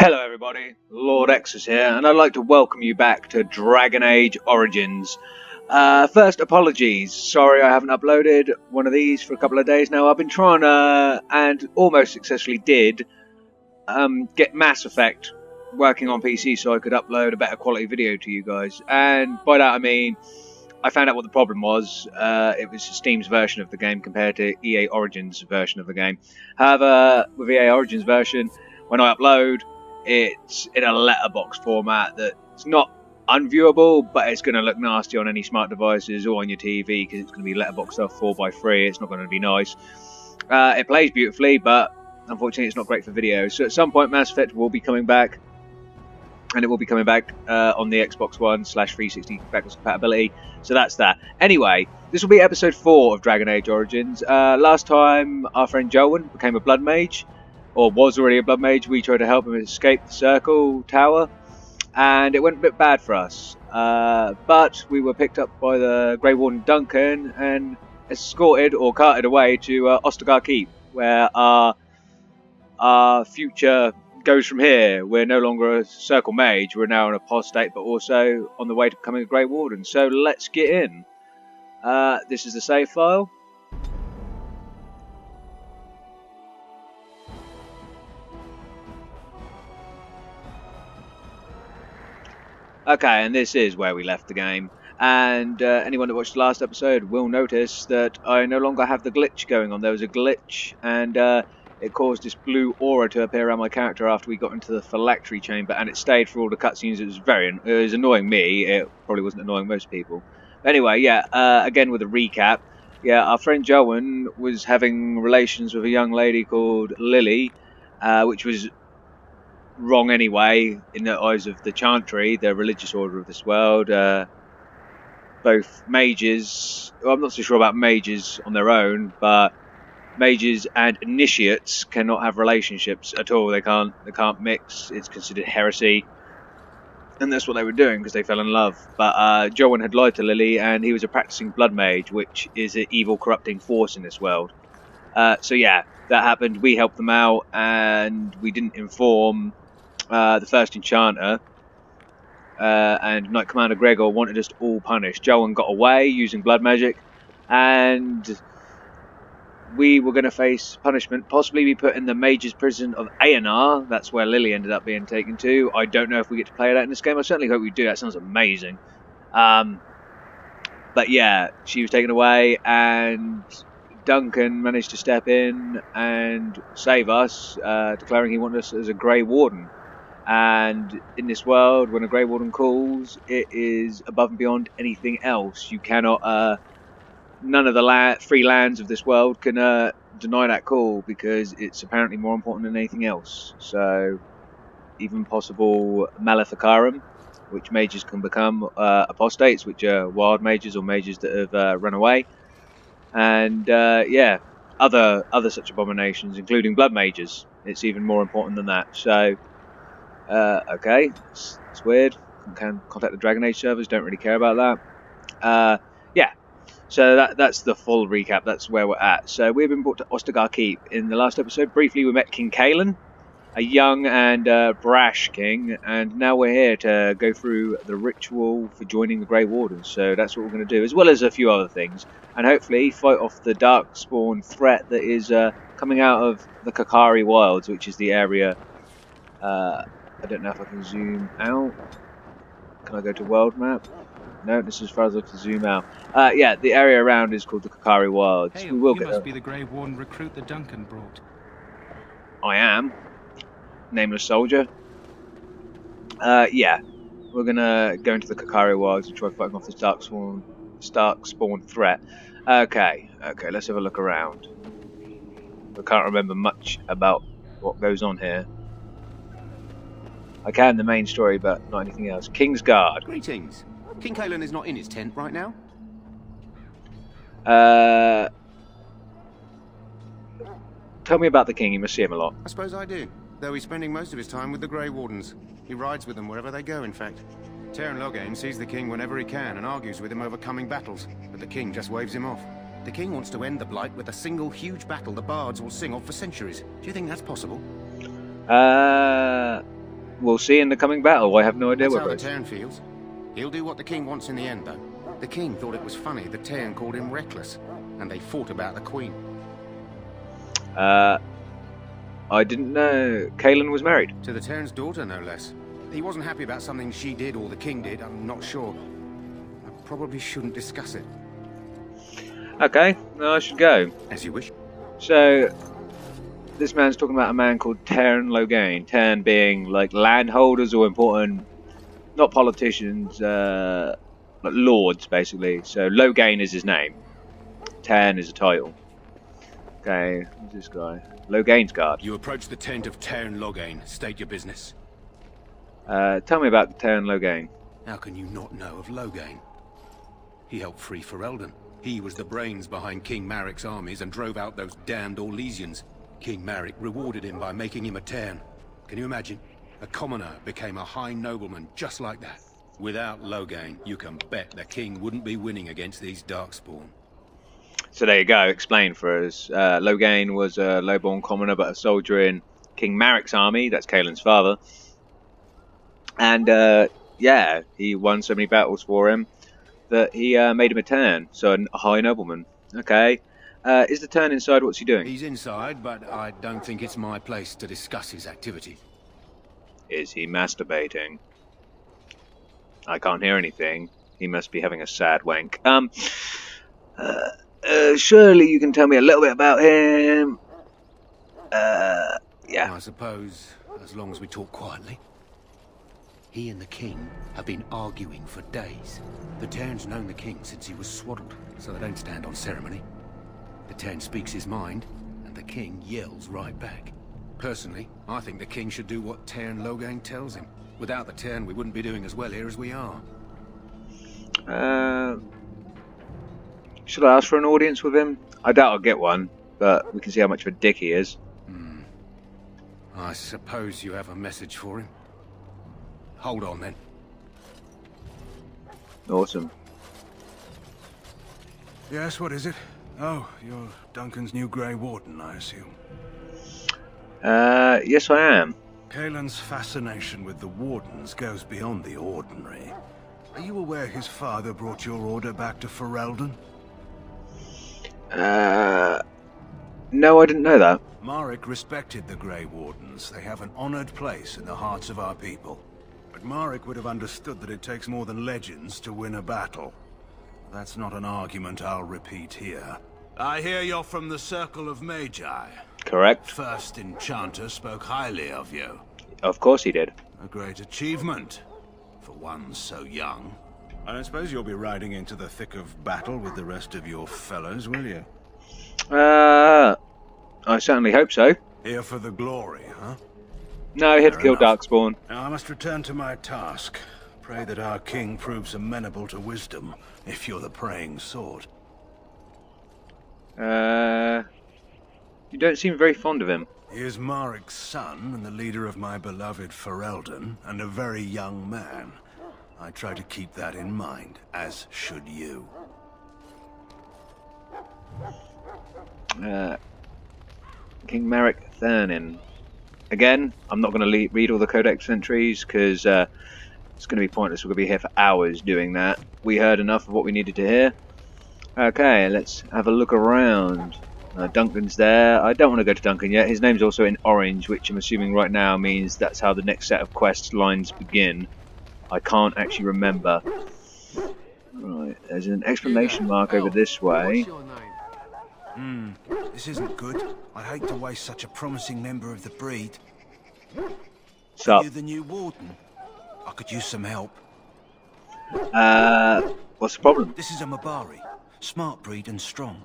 Hello everybody, Lord X is here, and I'd like to welcome you back to Dragon Age Origins. First, apologies. Sorry I haven't uploaded one of these for a couple of days now. I've been trying to, and almost successfully did, get Mass Effect working on PC so I could upload a better quality video to you guys. And by that I mean, I found out what the problem was. It was Steam's version of the game compared to EA Origins' version of the game. However, with EA Origins version, when I upload, it's in a letterbox format that's not unviewable, but it's going to look nasty on any smart devices or on your TV because it's going to be letterboxed off 4x3. It's not going to be nice. It plays beautifully, but unfortunately it's not great for video. So at some point Mass Effect will be coming back, and it will be coming back on the Xbox One /360 backwards compatibility. So that's that. Anyway, this will be episode 4 of Dragon Age Origins. Last time our friend Joan became a blood mage, or was already a blood mage. We tried to help him escape the Circle Tower, and it went a bit bad for us. But we were picked up by the Grey Warden Duncan and escorted or carted away to Ostagar Keep, where our future goes from here. We're no longer a Circle Mage, we're now an apostate, but also on the way to becoming a Grey Warden. So let's get in. This is the save file. Okay, and this is where we left the game. And anyone that watched the last episode will notice that I no longer have the glitch going on. There was a glitch, and it caused this blue aura to appear around my character after we got into the phylactery chamber, and it stayed for all the cutscenes. It was annoying me. It probably wasn't annoying most people. But anyway, yeah, again with a recap. Yeah, our friend Joan was having relations with a young lady called Lily, which was wrong anyway in the eyes of the Chantry, the religious order of this world. Both mages, well, I'm not so sure about mages on their own, but mages and initiates cannot have relationships at all. They can't mix. It's considered heresy, and that's what they were doing because they fell in love. But Joan had lied to Lily, and he was a practicing blood mage, which is an evil, corrupting force in this world. So yeah, that happened. We helped them out, and we didn't inform the first enchanter, and Knight Commander Gregor wanted us to all punished. Joan got away using blood magic, and we were going to face punishment, possibly be put in the Mage's Prison of Aenar. That's where Lily ended up being taken to. I don't know if we get to play that in this game. I certainly hope we do. That sounds amazing. But yeah, she was taken away, and Duncan managed to step in and save us, declaring he wanted us as a Grey Warden. And in this world, when a Grey Warden calls, it is above and beyond anything else. You cannot, none of the free lands of this world can deny that call, because it's apparently more important than anything else. So, even possible Maleficarum, which mages can become apostates, which are wild mages or mages that have run away. And yeah, other such abominations, including blood mages. It's even more important than that. So, okay, it's weird. Can contact the Dragon Age servers. Don't really care about that. Yeah, so that's the full recap. That's where we're at. So we've been brought to Ostagar Keep. In the last episode, briefly we met King Kalen, a young and brash king, and now we're here to go through the ritual for joining the Grey Wardens. So that's what we're going to do, as well as a few other things, and hopefully fight off the darkspawn threat that is coming out of the Kakari Wilds, which is the area. I don't know if I can zoom out. Can I go to world map? No, this is as far as I can zoom out. Yeah, the area around is called the Kakari Wilds. Hey, we will you get must be the Grey Warden recruit that Duncan brought. I am. Nameless soldier. Yeah, we're gonna go into the Kakari Wilds and try fighting off this darkspawn threat. Okay, let's have a look around. I can't remember much about what goes on here. I can the main story, but not anything else. King's Guard. Greetings. King Kalen is not in his tent right now? Tell me about the king. You must see him a lot. I suppose I do, though he's spending most of his time with the Grey Wardens. He rides with them wherever they go, in fact. Terran Loghain sees the king whenever he can and argues with him over coming battles, but the king just waves him off. The king wants to end the Blight with a single huge battle the bards will sing of for centuries. Do you think that's possible? we'll see in the coming battle. I have no idea That's what how the it is. Tern feels. He'll do what the king wants in the end, though. The king thought it was funny the Tern called him reckless, and they fought about the queen. I didn't know Kaelin was married. To the Tern's daughter, no less. He wasn't happy about something she did or the king did, I'm not sure. I probably shouldn't discuss it. Okay, I should go. As you wish. So, this man's talking about a man called Tern Logain. Tern being like landholders or important, not politicians, but lords basically. So Logain is his name. Tern is a title. Okay, who's this guy? Logain's guard. You approach the tent of Tern Logain. State your business. Tell me about Tern Logain. How can you not know of Logain? He helped free Ferelden. He was the brains behind King Maric's armies and drove out those damned Orlesians. King Maric rewarded him by making him a Tern. Can you imagine? A commoner became a high nobleman just like that. Without Logain, you can bet the king wouldn't be winning against these darkspawn. So there you go, explain for us. Logain was a lowborn commoner but a soldier in King Maric's army, that's Kaelin's father. And yeah, he won so many battles for him that he made him a Tern, so a high nobleman. Okay. Is the Tern inside? What's he doing? He's inside, but I don't think it's my place to discuss his activity. Is he masturbating? I can't hear anything. He must be having a sad wank. Surely you can tell me a little bit about him. Yeah. I suppose, as long as we talk quietly. He and the king have been arguing for days. The Tern's known the king since he was swaddled, so they don't stand on ceremony. The Tern speaks his mind, and the king yells right back. Personally, I think the king should do what Tern Logain tells him. Without the Tern, we wouldn't be doing as well here as we are. Should I ask for an audience with him? I doubt I'll get one, but we can see how much of a dick he is. I suppose you have a message for him. Hold on, then. Awesome. Yes, what is it? Oh, you're Duncan's new Grey Warden, I assume. Yes I am. Kaelin's fascination with the Wardens goes beyond the ordinary. Are you aware his father brought your order back to Ferelden? No, I didn't know that. Maric respected the Grey Wardens. They have an honored place in the hearts of our people. But Maric would have understood that it takes more than legends to win a battle. That's not an argument I'll repeat here. I hear you're from the Circle of Magi. Correct. First Enchanter spoke highly of you. Of course he did. A great achievement, for one so young. I don't suppose you'll be riding into the thick of battle with the rest of your fellows, will you? I certainly hope so. Here for the glory, huh? No, he had to Fair kill enough. Darkspawn. Now I must return to my task. Pray that our king proves amenable to wisdom, if you're the praying sort. You don't seem very fond of him. He is Maric's son and the leader of my beloved Ferelden, and a very young man. I try to keep that in mind, as should you. King Maric Thurnin. Again, I'm not going to read all the codex entries because it's going to be pointless. We're going to be here for hours doing that. We heard enough of what we needed to hear. Okay, let's have a look around. Duncan's there. I don't want to go to Duncan yet. His name's also in orange, which I'm assuming right now means that's how the next set of quest lines begin. I can't actually remember. Right, there's an exclamation mark over this way. This isn't good. I'd hate to waste such a promising member of the breed. What's up? Are you the new warden? I could use some help. What's the problem? This is a Mabari. Smart breed and strong.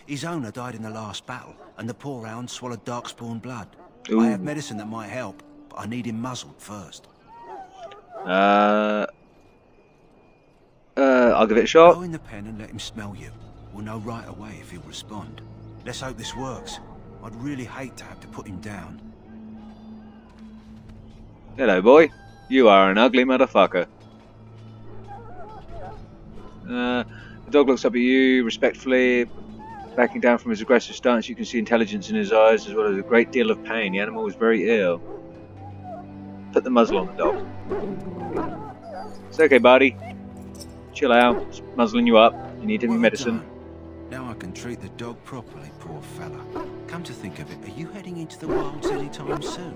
His owner died in the last battle, and the poor hound swallowed darkspawn blood. Ooh. I have medicine that might help, but I need him muzzled first. I'll give it a shot. Go in the pen and let him smell you. We'll know right away if he'll respond. Let's hope this works. I'd really hate to have to put him down. Hello, boy. You are an ugly motherfucker. The dog looks up at you respectfully, backing down from his aggressive stance. You can see intelligence in his eyes as well as a great deal of pain. The animal was very ill. put the muzzle on the dog. It's okay, buddy. Chill out. It's muzzling you up. You need any Well medicine. done. Now I can treat the dog properly, poor fella. Come to think of it, are you heading into the wilds anytime soon?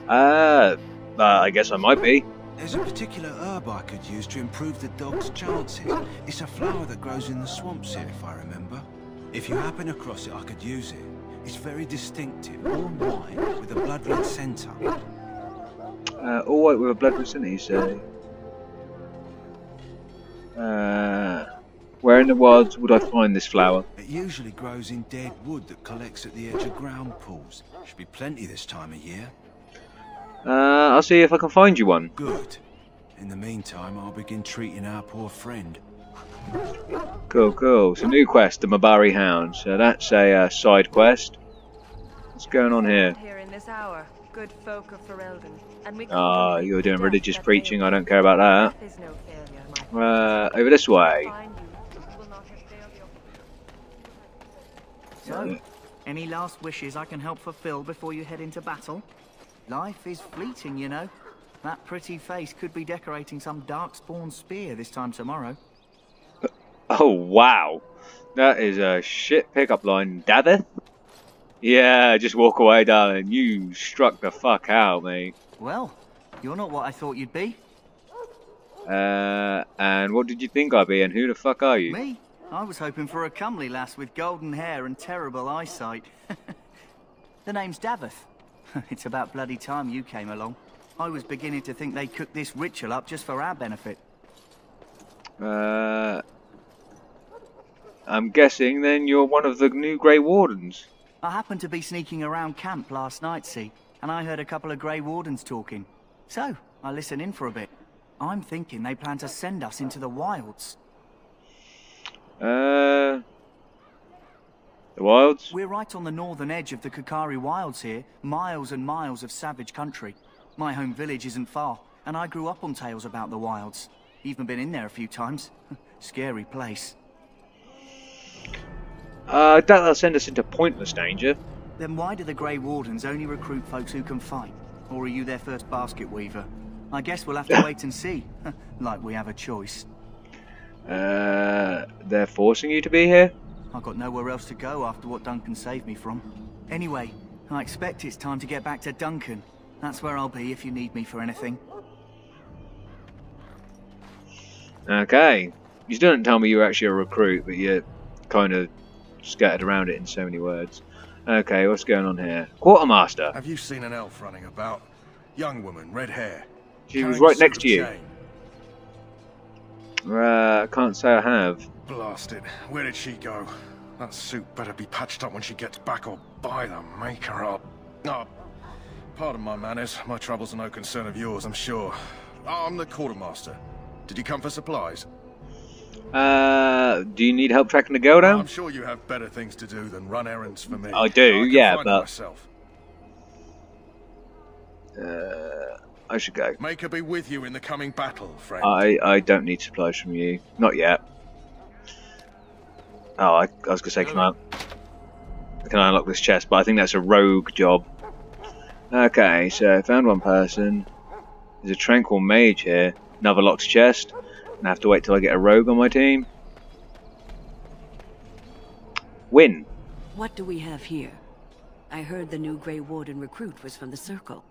I guess I might be. There's a particular herb I could use to improve the dog's chances. It's a flower that grows in the swamps here, if I remember. If you happen across it, I could use it. It's very distinctive, all white, with a blood red centre. All white with a blood red centre, you say? Where in the wilds would I find this flower? It usually grows in dead wood that collects at the edge of ground pools. Should be plenty this time of year. I'll see if I can find you one. Good. In the meantime, I'll begin treating our poor friend. Cool, cool. So new quest, the Mabari Hound. So that's a side quest. What's going on here? Here in this hour, good folk of Ferelden, and we Ah, you're doing religious preaching. I don't care about that. Death is no failure, my Over this way. find you will not have failed your So, any last wishes I can help fulfill before you head into battle? Life is fleeting, you know. That pretty face could be decorating some darkspawn spear this time tomorrow. Oh, wow. That is a shit pickup line. Davith? Yeah, just walk away, darling. You struck the fuck out, mate. Well, you're not what I thought you'd be. And what did you think I'd be, and who the fuck are you? Me? I was hoping for a comely lass with golden hair and terrible eyesight. The name's Davith. It's about bloody time you came along. I was beginning to think they cooked this ritual up just for our benefit. I'm guessing then you're one of the new Grey Wardens. I happened to be sneaking around camp last night, see, and I heard a couple of Grey Wardens talking. So, I listened in for a bit. I'm thinking they plan to send us into the wilds. The wilds? We're right on the northern edge of the Kakari Wilds here, miles and miles of savage country. My home village isn't far, and I grew up on tales about the wilds. Even been in there a few times. Scary place. I doubt they'll send us into pointless danger. Then why do the Grey Wardens only recruit folks who can fight? Or are you their first basket weaver? I guess we'll have to wait and see. Like we have a choice. They're forcing you to be here? I've got nowhere else to go after what Duncan saved me from. Anyway, I expect it's time to get back to Duncan. That's where I'll be if you need me for anything. Okay. You didn't tell me you were actually a recruit, but you kind of scattered around it in so many words. Okay, what's going on here? Quartermaster. Have you seen an elf running about? Young woman, red hair. She was carrying a right next sort to you. of chain. I can't say I have. Blast it. Where did she go? That suit better be patched up when she gets back, or by the maker up. Oh, pardon my manners. My troubles are no concern of yours, I'm sure. I'm the quartermaster. Did you come for supplies? Do you need help tracking the girl down? I'm sure you have better things to do than run errands for me. I do, can yeah, find it but... myself. I should go. Make her be with you in the coming battle, friend. I don't need supplies from you. Not yet. Oh, I was going to say, can I unlock this chest? But I think that's a rogue job. Okay, so I found one person. There's a tranquil mage here. Another locked chest. And I have to wait till I get a rogue on my team. Win. What do we have here? I heard the new Grey Warden recruit was from the Circle.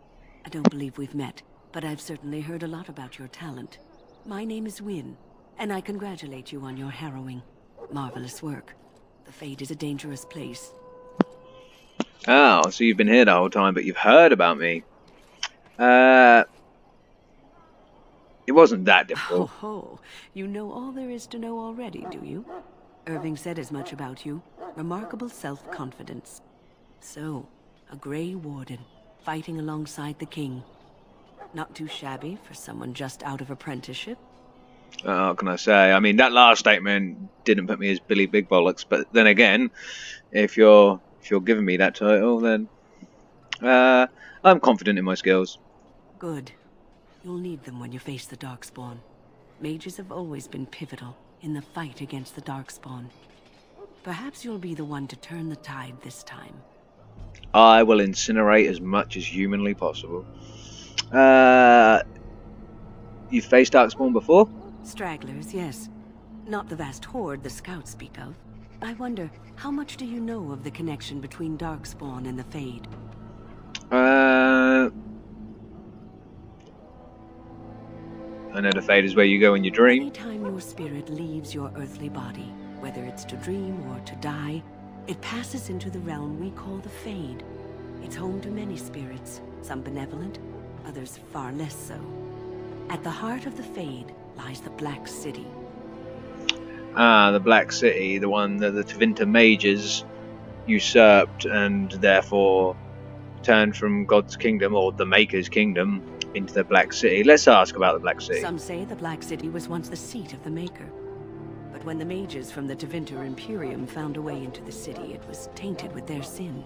I don't believe we've met, but I've certainly heard a lot about your talent. My name is Wynne, and I congratulate you on your harrowing, marvelous work. The Fade is a dangerous place. Oh, so you've been here the whole time, but you've heard about me. It wasn't that difficult. Oh, you know all there is to know already, do you? Irving said as much about you. Remarkable self-confidence. So, a Grey Warden, fighting alongside the King. Not too shabby for someone just out of apprenticeship. What can I say? I mean, that last statement didn't put me as Billy Big Bollocks, but then again, if you're giving me that title, then I'm confident in my skills. Good. You'll need them when you face the Darkspawn. Mages have always been pivotal in the fight against the Darkspawn. Perhaps you'll be the one to turn the tide this time. I will incinerate as much as humanly possible. You've faced darkspawn before? Stragglers, yes. Not the vast horde the scouts speak of. I wonder, how much do you know of the connection between darkspawn and the Fade? I know the Fade is where you go in your dream. Anytime your spirit leaves your earthly body, whether it's to dream or to die, it passes into the realm we call the Fade. It's home to many spirits, some benevolent, others far less so. At the heart of the Fade lies the Black City. Ah, the Black City, the one that the Tevinter mages usurped and therefore turned from God's kingdom, or the Maker's kingdom, into the Black City. Let's ask about the Black City. Some say the Black City was once the seat of the Maker. But when the mages from the Tevinter Imperium found a way into the city, it was tainted with their sin.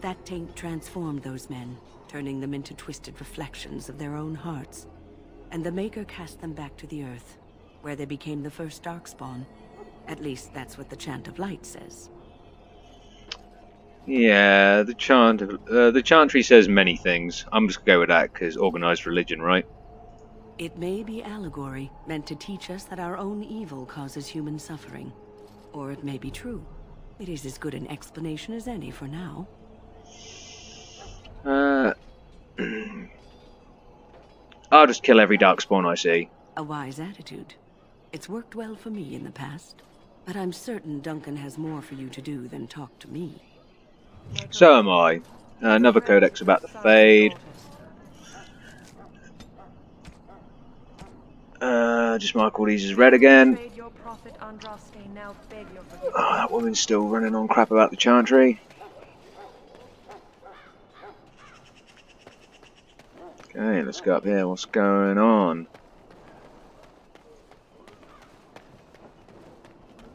That taint transformed those men, turning them into twisted reflections of their own hearts. And the Maker cast them back to the Earth, where they became the first darkspawn. At least that's what the Chant of Light says. Yeah, the chantry says many things. I'm just gonna go with that because organized religion, right? It may be allegory, meant to teach us that our own evil causes human suffering. Or it may be true. It is as good an explanation as any for now. I'll just kill every darkspawn I see. A wise attitude. It's worked well for me in the past. But I'm certain Duncan has more for you to do than talk to me. So am I. Another codex about the Fade. Just mark all these as red again. Oh, that woman's still running on crap about the chantry. Okay, let's go up here. What's going on?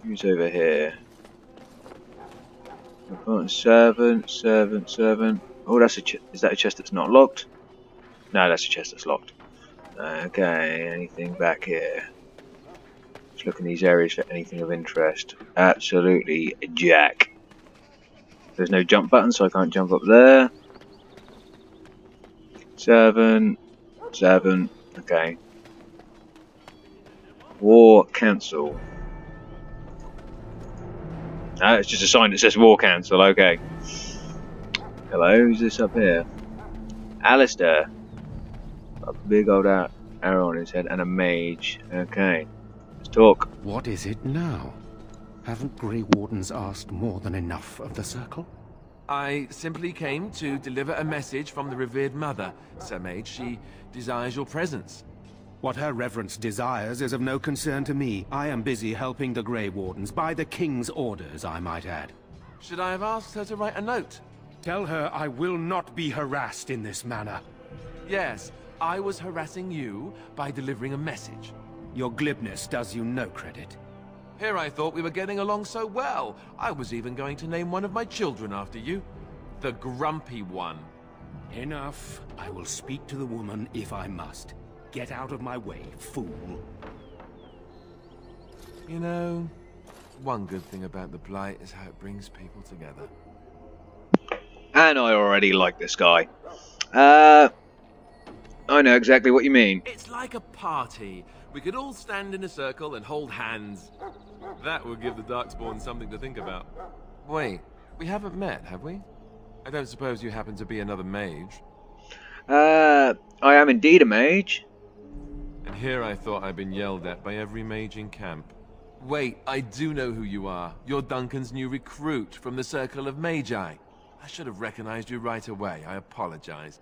Who's over here? Servant. Oh, that's is that a chest that's not locked? No, that's a chest that's locked. Okay, anything back here? Let's look in these areas for anything of interest. Absolutely jack. There's no jump button, so I can't jump up there. Servant. Okay. War cancel. No, it's just a sign that says war cancel. Okay. Hello, who's this up here? Alistair. A big old arrow on his head and a mage. Okay. Let's talk. What is it now? Haven't Grey Wardens asked more than enough of the Circle? I simply came to deliver a message from the revered mother, Sir Mage. She desires your presence. What her reverence desires is of no concern to me. I am busy helping the Grey Wardens, by the King's orders, I might add. Should I have asked her to write a note? Tell her I will not be harassed in this manner. Yes, I was harassing you by delivering a message. Your glibness does you no credit. Here I thought we were getting along so well. I was even going to name one of my children after you. The Grumpy One. Enough. I will speak to the woman if I must. Get out of my way, fool. You know, one good thing about the Blight is how it brings people together. And I already like this guy. I know exactly what you mean. It's like a party. We could all stand in a circle and hold hands. That would give the Darkspawn something to think about. Wait, we haven't met, have we? I don't suppose you happen to be another mage? I am indeed a mage. And here I thought I'd been yelled at by every mage in camp. Wait, I do know who you are. You're Duncan's new recruit from the Circle of Magi. I should have recognized you right away. I apologize.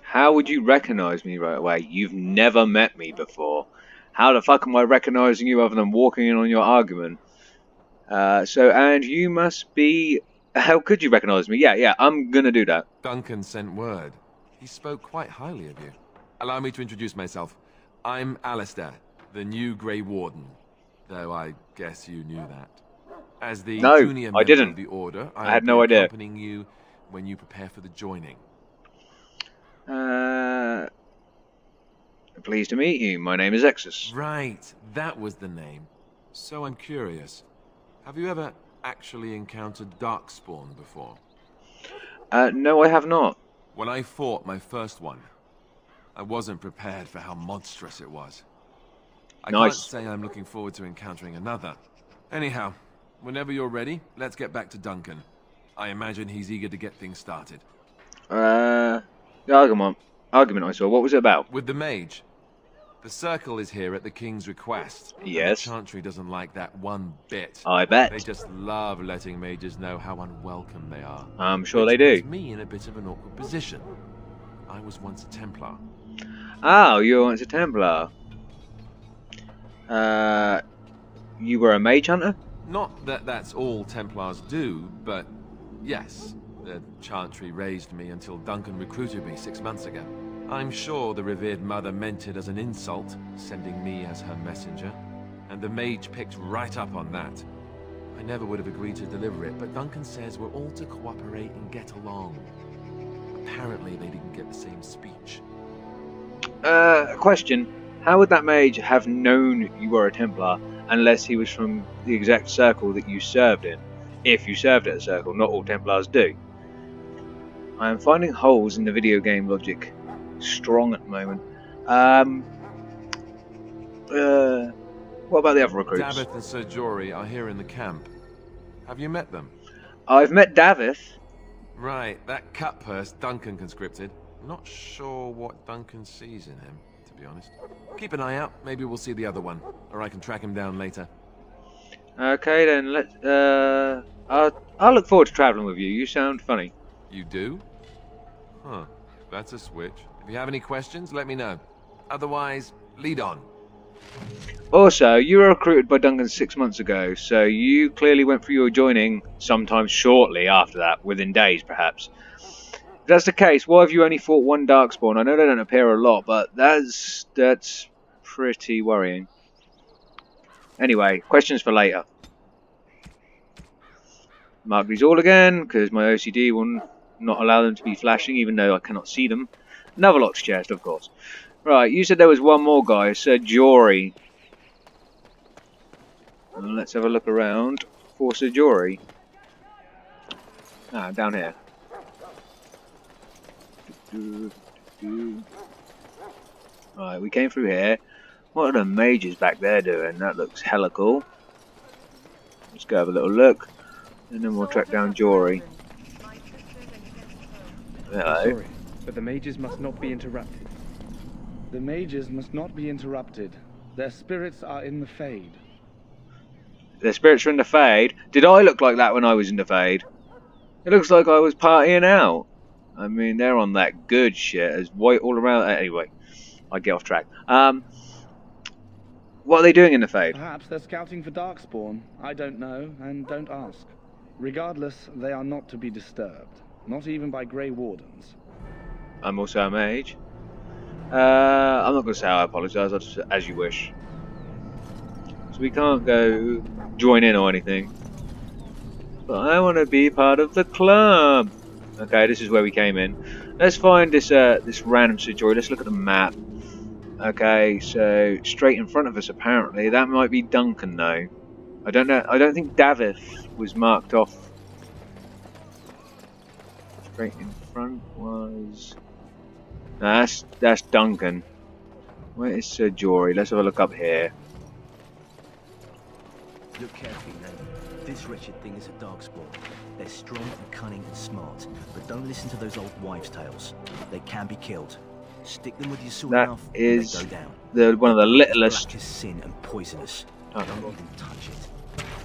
How would you recognize me right away? You've never met me before. How the fuck am I recognizing you other than walking in on your argument? And you must be... How could you recognize me? Yeah, I'm gonna do that. Duncan sent word. He spoke quite highly of you. Allow me to introduce myself. I'm Alistair, the new Grey Warden. Though I guess you knew that. As the junior member of the Order, I had no idea. Accompanying you when you prepare for the joining. Pleased to meet you. My name is Exus. Right, that was the name. So I'm curious. Have you ever actually encountered Darkspawn before? No, I have not. When I fought my first one, I wasn't prepared for how monstrous it was. I Nice. can't say I'm looking forward to encountering another. Anyhow, whenever you're ready, let's get back to Duncan. I imagine he's eager to get things started. The argument I saw. What was it about? With the mage. The circle is here at the king's request. Yes. And the Chantry doesn't like that one bit. I bet. They just love letting mages know how unwelcome they are. I'm sure they Which do. puts me in a bit of an awkward position. I was once a Templar. Oh, you were once a Templar. You were a mage hunter? Not that that's all Templars do, but yes. The Chantry raised me until Duncan recruited me 6 months ago. I'm sure the revered mother meant it as an insult, sending me as her messenger, and the mage picked right up on that. I never would have agreed to deliver it, but Duncan says we're all to cooperate and get along. Apparently they didn't get the same speech. Question. How would that mage have known you were a Templar unless he was from the exact circle that you served in? If you served at a circle, not all Templars do. I am finding holes in the video game logic strong at the moment. What about the other recruits? Davith and Sir Jory are here in the camp. Have you met them? I've met Davith. Right, that cut purse Duncan conscripted. Not sure what Duncan sees in him, to be honest. Keep an eye out, maybe we'll see the other one, or I can track him down later. Okay then, I'll look forward to travelling with you. You sound funny. You do? Huh, that's a switch. If you have any questions, let me know. Otherwise, lead on. Also, you were recruited by Duncan 6 months ago, so you clearly went through your joining sometime shortly after that, within days perhaps. If that's the case, why have you only fought one darkspawn? I know they don't appear a lot, but that's pretty worrying. Anyway, questions for later. Mark these all again, because my OCD will not allow them to be flashing, even though I cannot see them. Another locked chest, of course. Right, you said there was one more guy, Sir Jory. Let's have a look around for Sir Jory. Ah, down here. Right, we came through here. What are the mages back there doing? That looks hella cool. Let's go have a little look, and then we'll track down Jory. Hello. Sorry, but the mages must not be interrupted. The mages must not be interrupted. Their spirits are in the Fade. Their spirits are in the Fade? Did I look like that when I was in the Fade? It looks like I was partying out. I mean, they're on that good shit. There's white all around. Anyway, I get off track. What are they doing in the Fade? Perhaps they're scouting for darkspawn. I don't know, and don't ask. Regardless, they are not to be disturbed. Not even by Grey Wardens. I'm also a mage. I'm not going to say I apologise, I'll just as you wish. So we can't go join in or anything. But I want to be part of the club. Okay, this is where we came in. Let's find this this random Sir Jory. Let's look at the map. Okay, so straight in front of us apparently. That might be Duncan though. I don't know. I don't think Davith was marked off. Straight in front was... No, that's Duncan. Where is Sir Jory? Let's have a look up here. Look carefully, man. This wretched thing is a darkspawn. They're strong and cunning and smart, but don't listen to those old wives' tales. They can be killed. Stick them with your sword enough, that is they go down. one of the littlest. Black as sin and poisonous. Oh. Don't even touch it.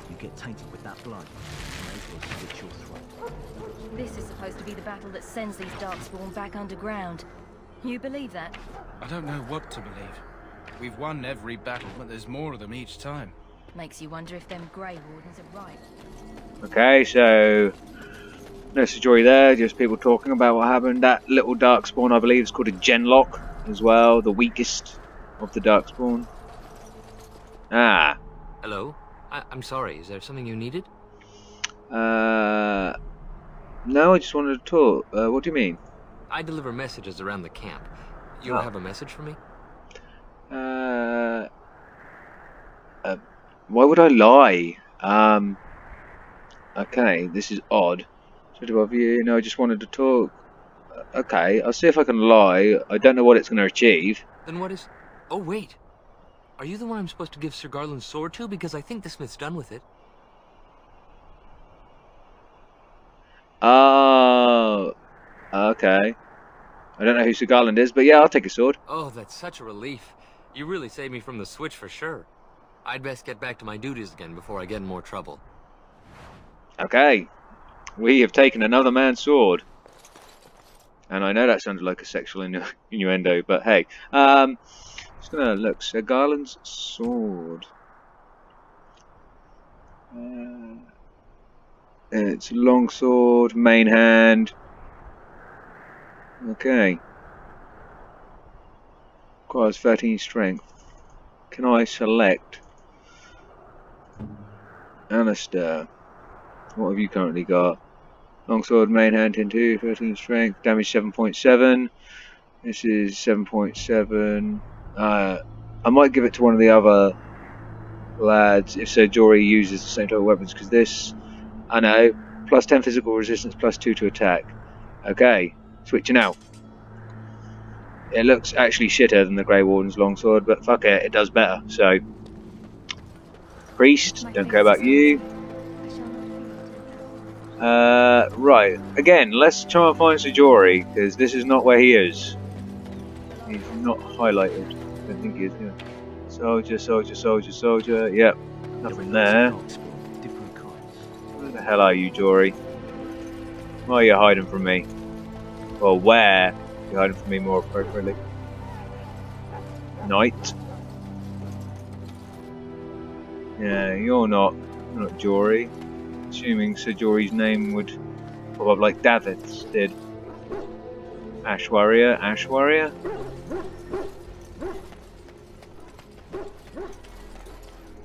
You get tainted with that blood, and they will slit your throat. This is supposed to be the battle that sends these darkspawn back underground. You believe that? I don't know what to believe. We've won every battle, but there's more of them each time. Makes you wonder if them Grey Wardens are right. Okay, so no Sir Jory there, just people talking about what happened. That little darkspawn, I believe, is called a genlock as well, the weakest of the darkspawn. Ah. Hello? I'm sorry, is there something you needed? No, I just wanted to talk. What do you mean? I deliver messages around the camp. You have a message for me? Why would I lie? Okay, this is odd. So do I you? No, I just wanted to talk. Okay, I'll see if I can lie. I don't know what it's going to achieve. Then what is... Oh, wait. Are you the one I'm supposed to give Sir Garland's sword to? Because I think the smith's done with it. Oh, okay. I don't know who Sir Garland is, but yeah, I'll take a sword. Oh, that's such a relief. You really saved me from the switch for sure. I'd best get back to my duties again before I get in more trouble. Okay. We have taken another man's sword. And I know that sounds like a sexual innuendo, but hey. Just gonna look. Sir Garland's sword. It's long sword, main hand. Okay. Requires 13 strength. Can I select Alistair? What have you currently got? Longsword, main hand, 10-2, 13 strength, damage 7.7. This is 7.7. I might give it to one of the other lads if Sir Jory uses the same type of weapons, because this, I know, plus 10 physical resistance, plus 2 to attack. Okay, switching out. It looks actually shitter than the Grey Warden's longsword, but fuck it, it does better. So, priest, don't care about you. Right, again, let's try and find Sir Jory, because this is not where he is. He's not highlighted. I don't think he is, yeah. Soldier, soldier, soldier, soldier, yep. Nothing there. Where the hell are you, Jory? Why are you hiding from me? Well, where are you hiding from me more appropriately? Knight. Yeah, you're not Jory. Assuming Sir Jory's name would pop up like David's did. Ash Warrior, Ash Warrior.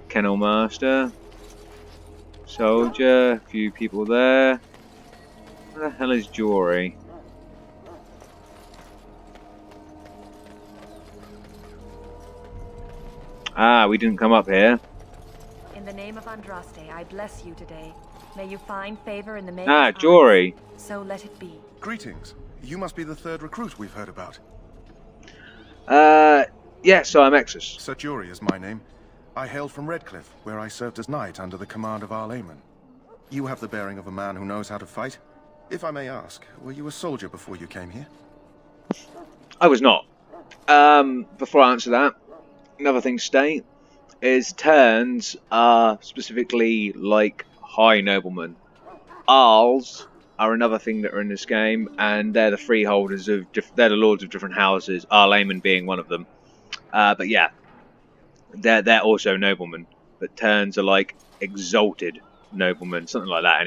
Kennel Master. Soldier, a few people there. Where the hell is Jory? Ah, we didn't come up here. In the name of Andraste, I bless you today. May you find favor in the Maker's Ah, eyes. Jory. So let it be. Greetings. You must be the third recruit we've heard about. Yes, I'm Exus. Sir Jory is my name. I hail from Redcliffe, where I served as knight under the command of Arl Eamon. You have the bearing of a man who knows how to fight. If I may ask, were you a soldier before you came here? I was not. Before I answer that, another thing to state is Terns are specifically like high noblemen. Arls are another thing that are in this game, and they're the freeholders of they're the lords of different houses. Arl Eamon being one of them. But yeah, they're also noblemen. But Terns are like exalted noblemen, something like that.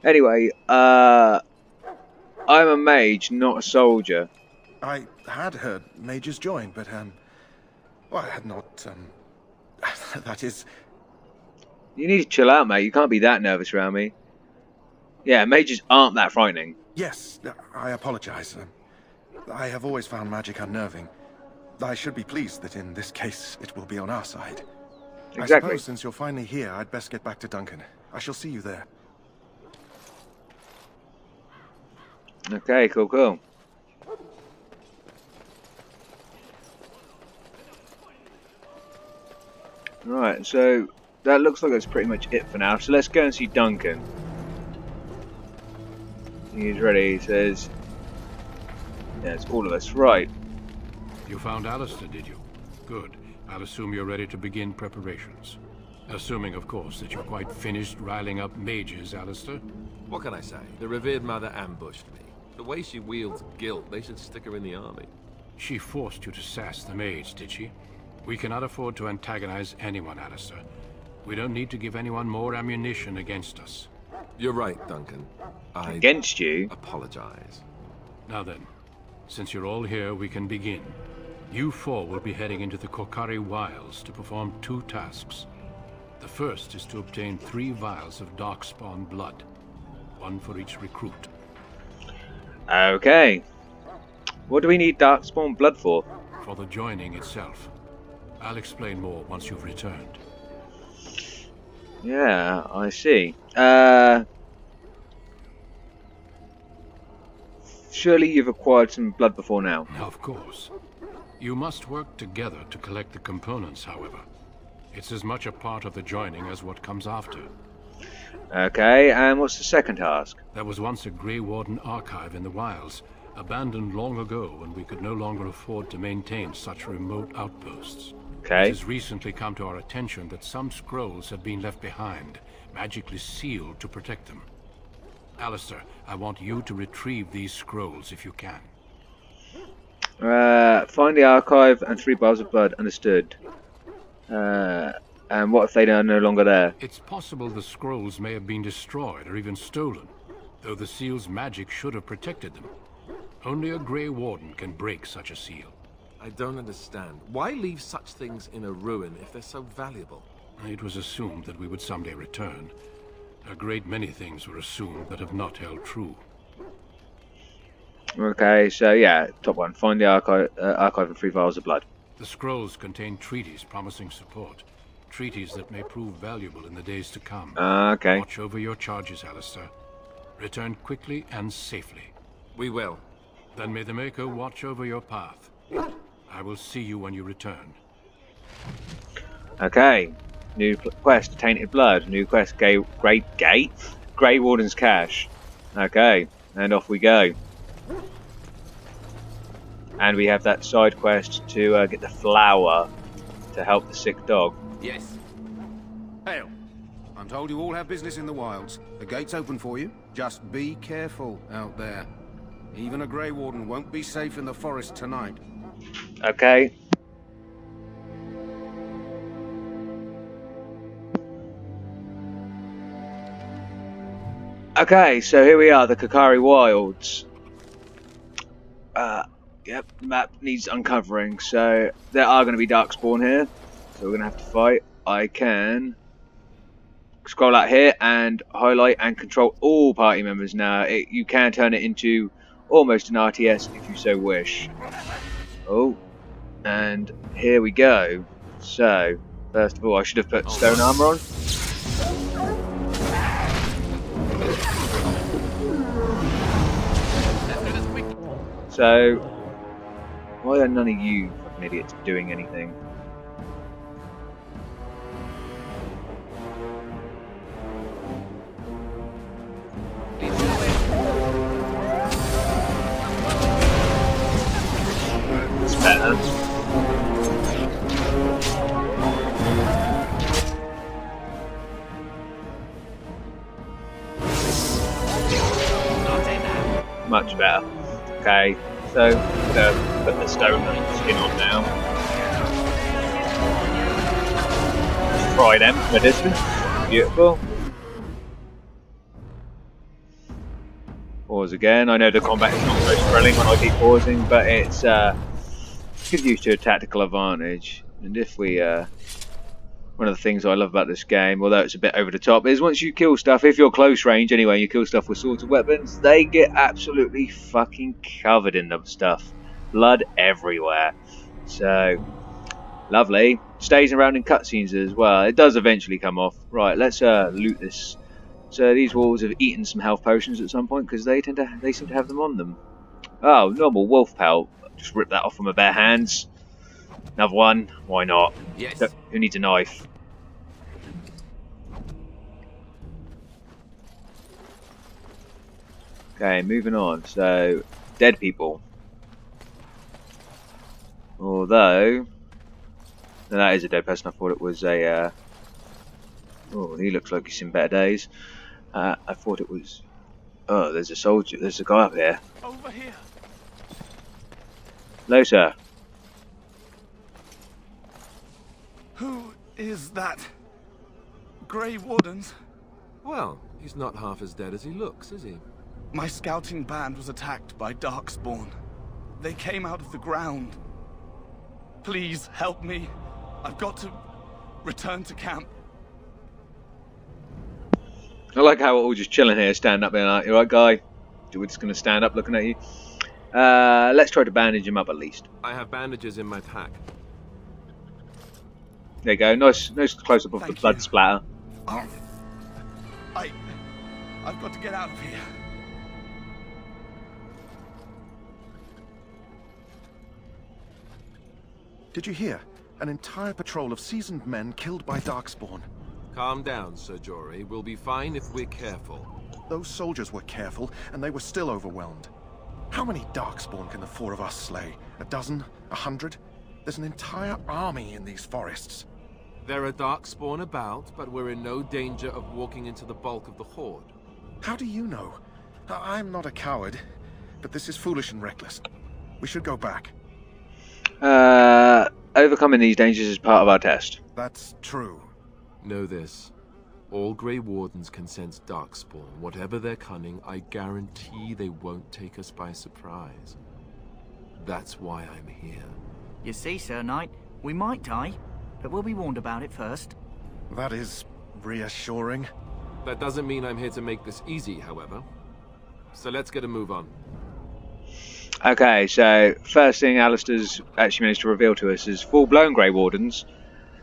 Anyway, I'm a mage, not a soldier. I had heard mages join, but well, I had not. That is. You need to chill out, mate. You can't be that nervous around me. Yeah, mages aren't that frightening. Yes, I apologize. I have always found magic unnerving. I should be pleased that in this case it will be on our side. Exactly. I suppose since you're finally here, I'd best get back to Duncan. I shall see you there. Okay, cool. Right, so that looks like that's pretty much it for now. So let's go and see Duncan. He's ready, he says. Yeah, it's all of us. Right. You found Alistair, did you? Good. I'll assume you're ready to begin preparations. Assuming, of course, that you're quite finished riling up mages, Alistair. What can I say? The revered mother ambushed me. The way she wields guilt, they should stick her in the army. She forced you to sass the mage, did she? We cannot afford to antagonize anyone, Alistair. We don't need to give anyone more ammunition against us. You're right, Duncan. I against you? Apologize. Now then, since you're all here, we can begin. You four will be heading into the Korkari Wilds to perform 2 tasks. The first is to obtain 3 vials of darkspawn blood, 1 for each recruit. Okay. What do we need darkspawn blood for? For the joining itself. I'll explain more once you've returned. Yeah, I see. Surely you've acquired some blood before now. Of course. You must work together to collect the components, however. It's as much a part of the joining as what comes after. Okay, and what's the second task? There was once a Grey Warden archive in the wilds, abandoned long ago when we could no longer afford to maintain such remote outposts. Okay. It has recently come to our attention that some scrolls have been left behind, magically sealed to protect them. Alistair, I want you to retrieve these scrolls if you can. Find the archive and 3 bars of blood. Understood. And what if they are no longer there? It's possible the scrolls may have been destroyed or even stolen, though the seal's magic should have protected them. Only a Grey Warden can break such a seal. I don't understand. Why leave such things in a ruin if they're so valuable? It was assumed that we would someday return. A great many things were assumed that have not held true. Okay, so yeah, top one. Find the archive and 3 vials of blood. The scrolls contain treaties promising support. Treaties that may prove valuable in the days to come. Okay. Watch over your charges, Alistair. Return quickly and safely. We will. Then may the Maker watch over your path. I will see you when you return. Okay. New quest, Tainted Blood. New quest, Grey Warden's Cache. Okay, and off we go. And we have that side quest to get the flower to help the sick dog. Yes. Hail. I'm told you all have business in the wilds. The gate's open for you. Just be careful out there. Even a Grey Warden won't be safe in the forest tonight. Okay. Okay, so here we are, the Kokari Wilds. Yep, the map needs uncovering, so there are going to be darkspawn here, so we're going to have to fight. I can scroll out here and highlight and control all party members now. You can turn it into almost an RTS if you so wish. Oh, and here we go. So, first of all, I should have put stone armor on. So, why are none of you fucking idiots doing anything? It's better. Much better. Okay, so put the stone skin on now. Try them from a distance. Beautiful. Pause again. I know the combat is not very thrilling when I keep pausing, but it's could use to a tactical advantage. And if we one of the things I love about this game, although it's a bit over the top, is once you kill stuff, if you're close range anyway, you kill stuff with swords and weapons, they get absolutely fucking covered in them stuff. Blood everywhere. So, lovely. Stays around in cutscenes as well. It does eventually come off. Right, let's loot this. So these wolves have eaten some health potions at some point because they seem to have them on them. Oh, normal wolf pelt. Just rip that off with my bare hands. Another one. Why not? Yes. So, who needs a knife? Okay, moving on. So, dead people. Although, no, that is a dead person. I thought it was a. Oh, he looks like he's in better days. I thought it was. Oh, there's a soldier. There's a guy up here. Over here. Hello, sir. Who is that? Grey Wardens? Well, he's not half as dead as he looks, is he? My scouting band was attacked by darkspawn. They came out of the ground. Please help me. I've got to return to camp. I like how we're all just chilling here, standing up there like, you right, guy? We're just going to stand up looking at you. Let's try to bandage him up at least. I have bandages in my pack. There you go. Nice close-up of the blood splatter. I've got to get out of here. Did you hear? An entire patrol of seasoned men killed by darkspawn. Calm down, Sir Jory. We'll be fine if we're careful. Those soldiers were careful, and they were still overwhelmed. How many darkspawn can the four of us slay? A dozen? 100? There's an entire army in these forests. There are darkspawn about, but we're in no danger of walking into the bulk of the horde. How do you know? I'm not a coward, but this is foolish and reckless. We should go back. Overcoming these dangers is part of our test. That's true. Know this. All Grey Wardens can sense darkspawn. Whatever their cunning, I guarantee they won't take us by surprise. That's why I'm here. You see, Sir Knight, we might die, but we'll be warned about it first. That is reassuring. That doesn't mean I'm here to make this easy, however. So let's get a move on. Okay, so first thing Alistair's actually managed to reveal to us is full-blown Grey Wardens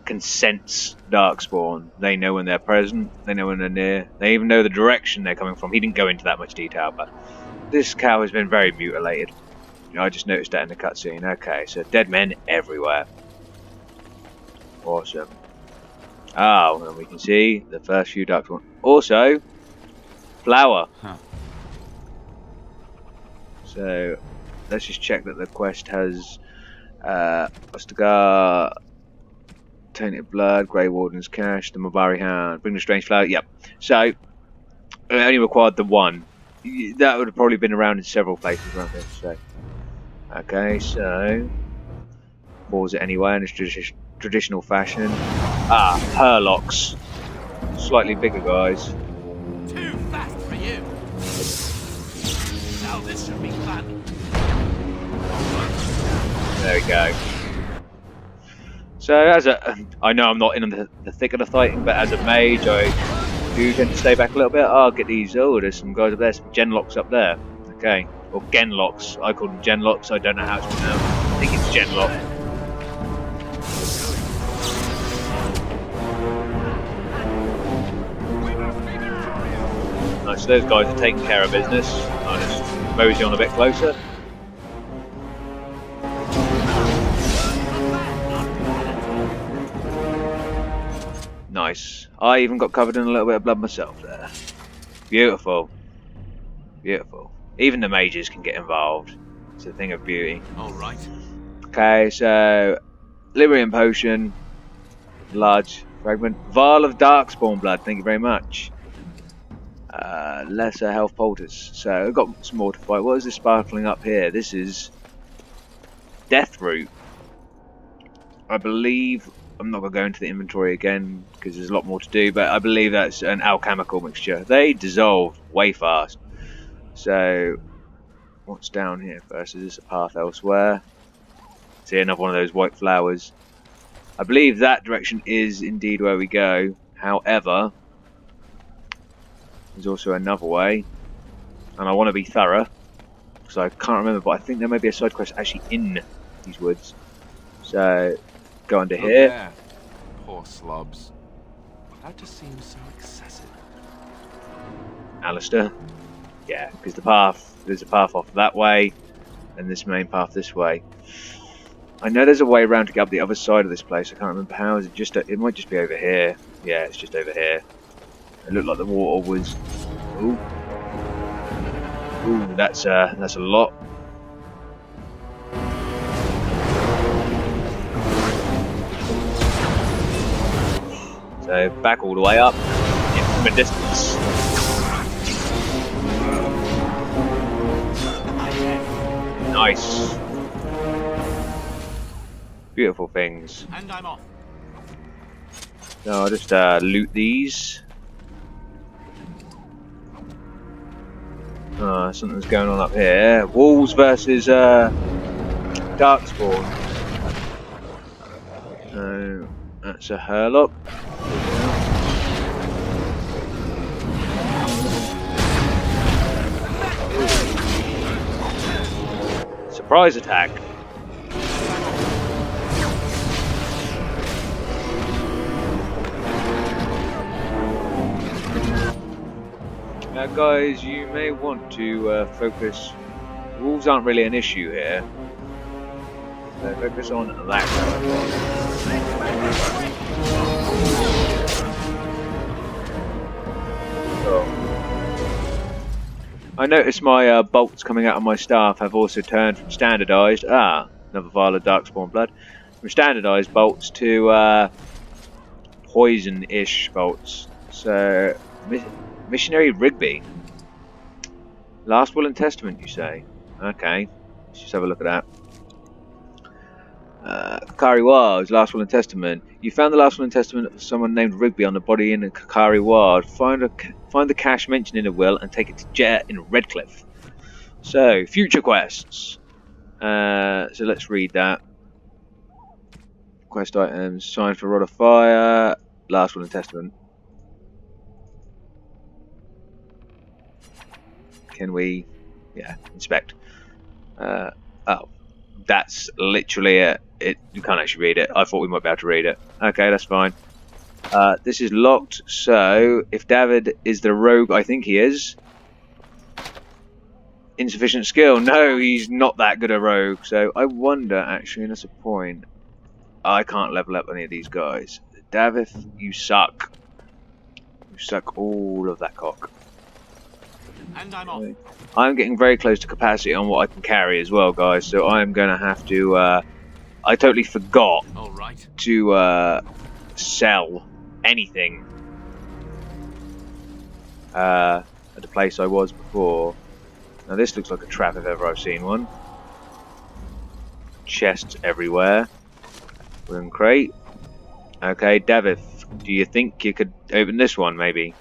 can sense darkspawn. They know when they're present, they know when they're near, they even know the direction they're coming from. He didn't go into that much detail, but this cow has been very mutilated. You know, I just noticed that in the cutscene. Okay, so dead men everywhere. Awesome. Oh, and we can see the first few darkspawn. Also, flower. Huh. So let's just check that the quest has Ostagar, Tainted Blood, Grey Warden's Cache, the Mabari Hound, Bring the Strange Flower. Yep. So it only required the one. That would have probably been around in several places around this. So okay, so pause it anyway in its traditional fashion. Ah, Herlocks. Slightly bigger guys. Too fast for you. Now this should be fun. There we go. So I know I'm not in the thick of the fighting, but as a mage, I do tend to stay back a little bit. Oh, get these. Oh, there's some guys up there, some genlocks up there. Okay, or genlocks. I call them genlocks. I don't know how it's pronounced. I think it's genlock. Nice. So those guys are taking care of business. I'll just mosey on a bit closer. Nice. I even got covered in a little bit of blood myself there. Beautiful. Beautiful. Even the mages can get involved. It's a thing of beauty. Alright. Okay, so Lyrium Potion. Large fragment. Vial of Darkspawn blood, thank you very much. Lesser health poultice. So I've got some more to fight. What is this sparkling up here? This is Death Root. I believe I'm not going to go into the inventory again because there's a lot more to do, but I believe that's an alchemical mixture. They dissolve way fast. So what's down here first? Is this a path elsewhere? See another one of those white flowers. I believe that direction is indeed where we go. However, there's also another way, and I want to be thorough because I can't remember, but I think there may be a side quest actually in these woods. So go under here. There. Poor slobs. That just seems so excessive. Alistair. Yeah, because there's a path off that way, and this main path this way. I know there's a way around to get up the other side of this place. I can't remember how. Is it just? It might just be over here. Yeah, it's just over here. It looked like the water was. Ooh, ooh, that's a lot. So back all the way up, in from a distance. Nice. Beautiful things. And I'm off. So I'll just loot these. Something's going on up here. Wolves versus Darkspawn. So that's a Herlock. Surprise attack. Now guys, you may want to focus. Wolves aren't really an issue here. So focus on that guy. Cool. I noticed my bolts coming out of my staff have also turned from standardized. Another vial of darkspawn blood. From standardized bolts to poison-ish bolts. So, Missionary Rigby. Last Will and Testament, you say? Okay, let's just have a look at that. Kakari Ward, Last Will and Testament. You found the Last Will and Testament of someone named Rigby on the body in Kakari Ward. Find the cache mentioned in the will and take it to Jet in Redcliffe. So, future quests. So let's read that. Quest items, sign for Rod of Fire, Last Will and Testament. Can we, inspect? Oh, that's literally it. You can't actually read it. I thought we might be able to read it. Okay, that's fine. This is locked, so if David is the rogue I think he is, insufficient skill. No, he's not that good a rogue. So I wonder, actually, and that's a point. I can't level up any of these guys. David, you suck. You suck all of that cock. And I'm off. I'm getting very close to capacity on what I can carry as well, guys. So I'm going to have to... I totally forgot to sell anything at the place I was before. Now this looks like a trap if ever I've seen one. Chests everywhere. Wooden crate. Okay, Davith, do you think you could open this one, maybe?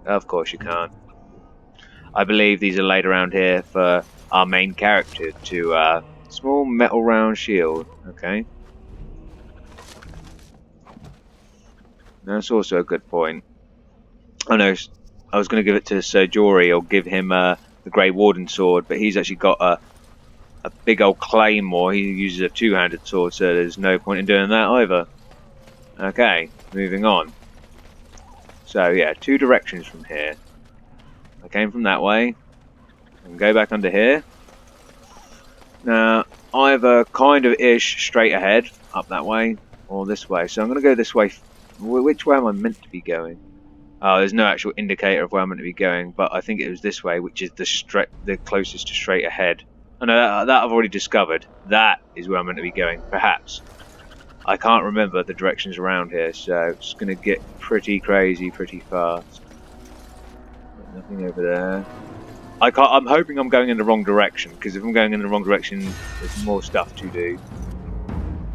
Of course you can't. I believe these are laid around here for our main character to, small metal round shield. Okay. That's also a good point. I know, I was going to give it to Sir Jory or give him the Grey Warden sword, but he's actually got a big old claymore. He uses a two-handed sword, so there's no point in doing that either. Okay, moving on. So yeah, two directions from here. I came from that way, and go back under here. Now, either kind of ish straight ahead, up that way, or this way. So I'm going to go this way. Which way am I meant to be going? Oh, there's no actual indicator of where I'm meant to be going, but I think it was this way, which is the closest to straight ahead. Oh no, that I've already discovered. That is where I'm meant to be going, perhaps. I can't remember the directions around here, so it's going to get pretty crazy pretty fast. Nothing over there. I'm hoping I'm going in the wrong direction, because if I'm going in the wrong direction, there's more stuff to do.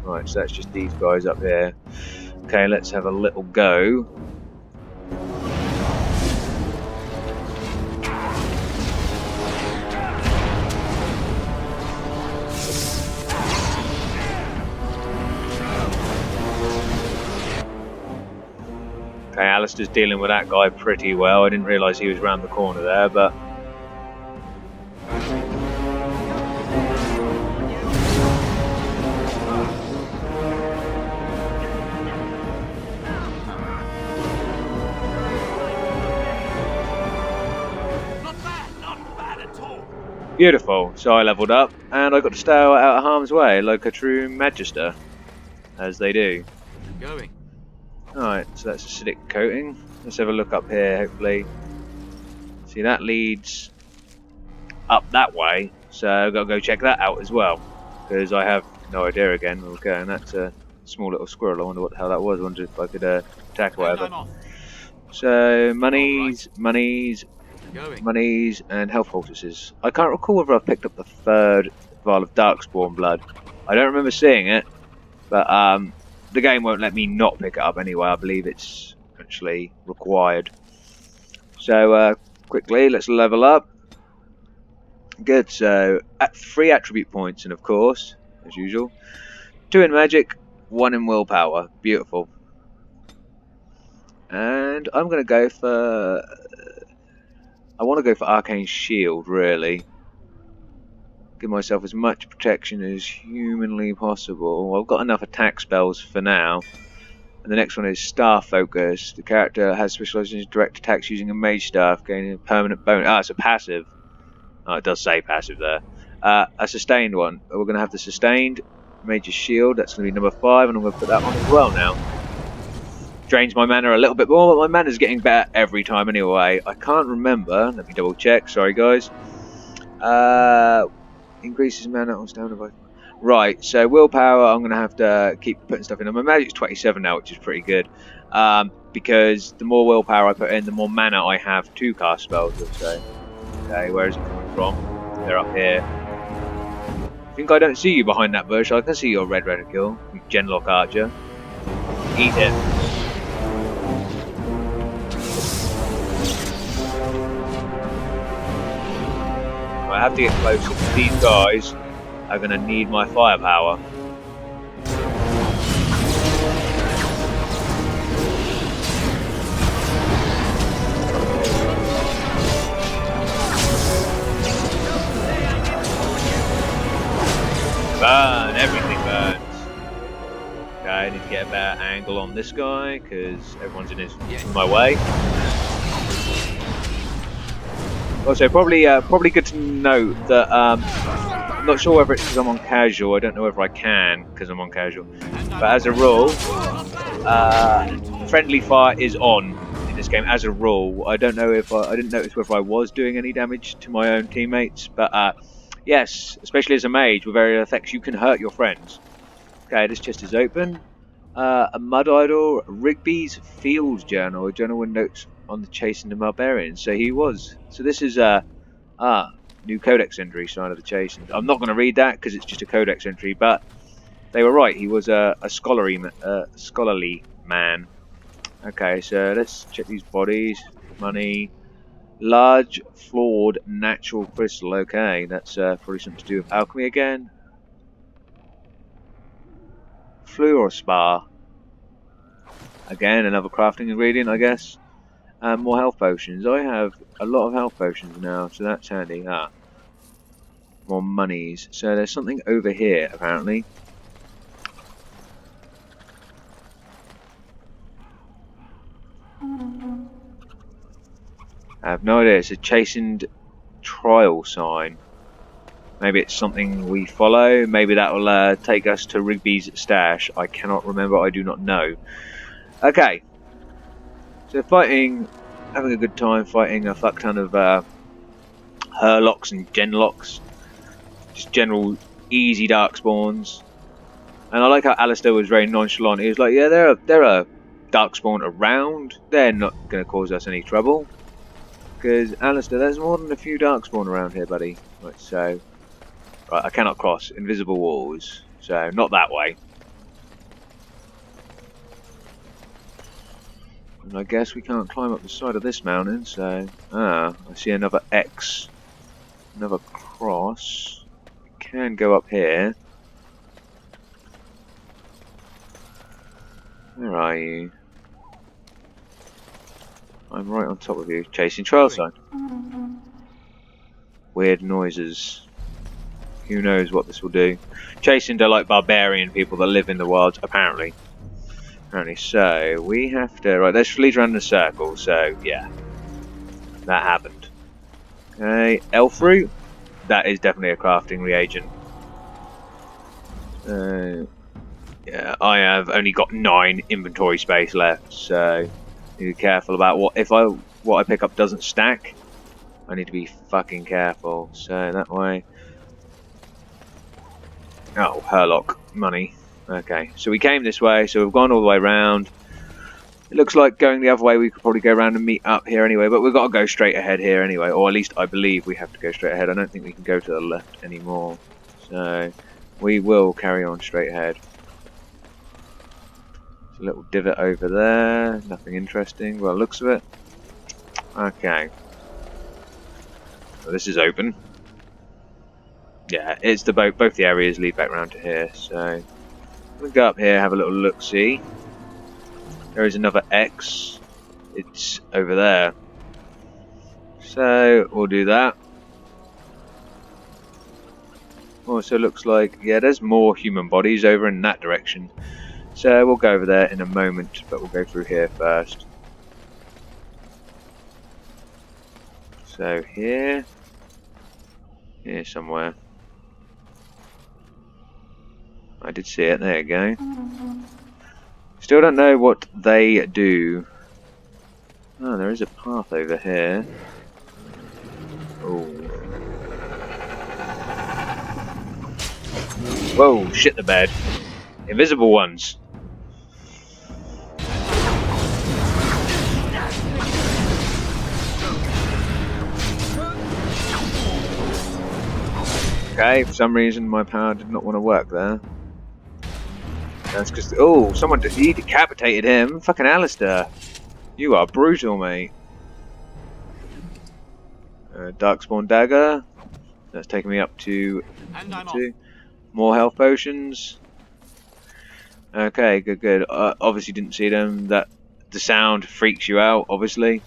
Right, so that's just these guys up here. Okay, let's have a little go. Okay, Alistair's dealing with that guy pretty well. I didn't realise he was round the corner there, but... Not bad at all. Beautiful. So I leveled up, and I got to stay out of harm's way, like a true magister, as they do. Going. Alright, so that's acidic coating. Let's have a look up here, hopefully. See, that leads up that way, so I've got to go check that out as well, because I have no idea again. Okay, and that's a small little squirrel. I wonder what the hell that was. I wonder if I could attack or whatever. So, monies, and health poultices. I can't recall whether I picked up the third vial of darkspawn blood. I don't remember seeing it, but the game won't let me not pick it up anyway. I believe it's actually required. So quickly, let's level up. Good, so at 3 attribute points, and of course, as usual, 2 in magic, 1 in willpower. Beautiful. And I'm going to go for... I want to go for Arcane Shield, really. Give myself as much protection as humanly possible. I've got enough attack spells for now. And the next one is Star Focus. The character has specialization in direct attacks using a mage staff, gaining a permanent bonus. Ah, it's a passive. Oh, it does say passive there. a sustained one. We're going to have the sustained major shield. That's going to be number 5, and I'm going to put that on as well now. Drains my mana a little bit more, but my mana's getting better every time anyway. I can't remember. Let me double check. Sorry, guys. Increases mana on stamina by... Right, so willpower, I'm going to have to keep putting stuff in. My magic's 27 now, which is pretty good. Because the more willpower I put in, the more mana I have to cast spells, let's say. Okay, where is it coming from? They're up here. I think I don't see you behind that bush. I can see your red reticule, you Genlock archer. Eat it. I have to get closer because these guys are going to need my firepower. Burn, everything burns. Okay, I need to get a better angle on this guy because everyone's in my way. Also, probably good to note that I'm not sure whether it's because I'm on casual. I don't know whether I can because I'm on casual. But as a rule, friendly fire is on in this game. As a rule, I don't know if I didn't notice whether I was doing any damage to my own teammates. But yes, especially as a mage with area effects, you can hurt your friends. Okay, this chest is open. A mud idol, Rigby's Field Journal, a journal with notes on the chasing the barbarians. So he was. So this is new codex entry, sign of the chasing. I'm not going to read that because it's just a codex entry, but they were right. He was a scholarly man. Okay, so let's check these bodies. Money, large flawed natural crystal. Okay, that's probably something to do with alchemy again. Fluorspar. Again, another crafting ingredient, I guess. More health potions. I have a lot of health potions now, so that's handy. More monies. So there's something over here, apparently. I have no idea. It's a chastened trial sign. Maybe it's something we follow. Maybe that will take us to Rigby's stash. I cannot remember. I do not know. Okay. So fighting, having a good time fighting a fuck ton of Herlocks and Genlocks. Just general easy darkspawns. And I like how Alistair was very nonchalant. He was like, yeah, there are darkspawn around. They're not going to cause us any trouble. Because, Alistair, there's more than a few darkspawn around here, buddy. Right, so... Right, I cannot cross. Invisible walls. So, not that way. And I guess we can't climb up the side of this mountain, so... I see another X. Another cross. We can go up here. Where are you? I'm right on top of you. Chasing trail sign. Weird noises. Who knows what this will do. Chasing to like barbarian people that live in the wilds, apparently. So, we have to... Right, let's lead around in a circle, so, yeah. That happened. Okay, elf root. That is definitely a crafting reagent. Yeah, I have only got 9 inventory space left, so... Need to be careful about what I pick up doesn't stack. I need to be fucking careful. So that way. Oh, Herlock money. Okay, so we came this way, so we've gone all the way around. It looks like going the other way. We could probably go around and meet up here anyway, but we've got to go straight ahead here anyway, or at least I believe we have to go straight ahead. I don't think we can go to the left anymore, so we will carry on straight ahead. A little divot over there, nothing interesting by the looks of it. Okay. Well, this is open. Yeah, it's the both the areas lead back round to here, so we'll go up here, have a little look-see. There is another X. It's over there. So we'll do that. Also looks like, yeah, there's more human bodies over in that direction. So we'll go over there in a moment, but we'll go through here first. So here somewhere. I did see it. There you go. Still don't know what they do. Oh, there is a path over here. Oh. Whoa, shit the bed. Invisible ones. Okay, for some reason my power did not want to work there. That's because... Oh, he decapitated him. Fucking Alistair. You are brutal, mate. Darkspawn dagger. That's taking me up to 2. More health potions. Okay, good, good. Obviously didn't see them. The sound freaks you out, obviously.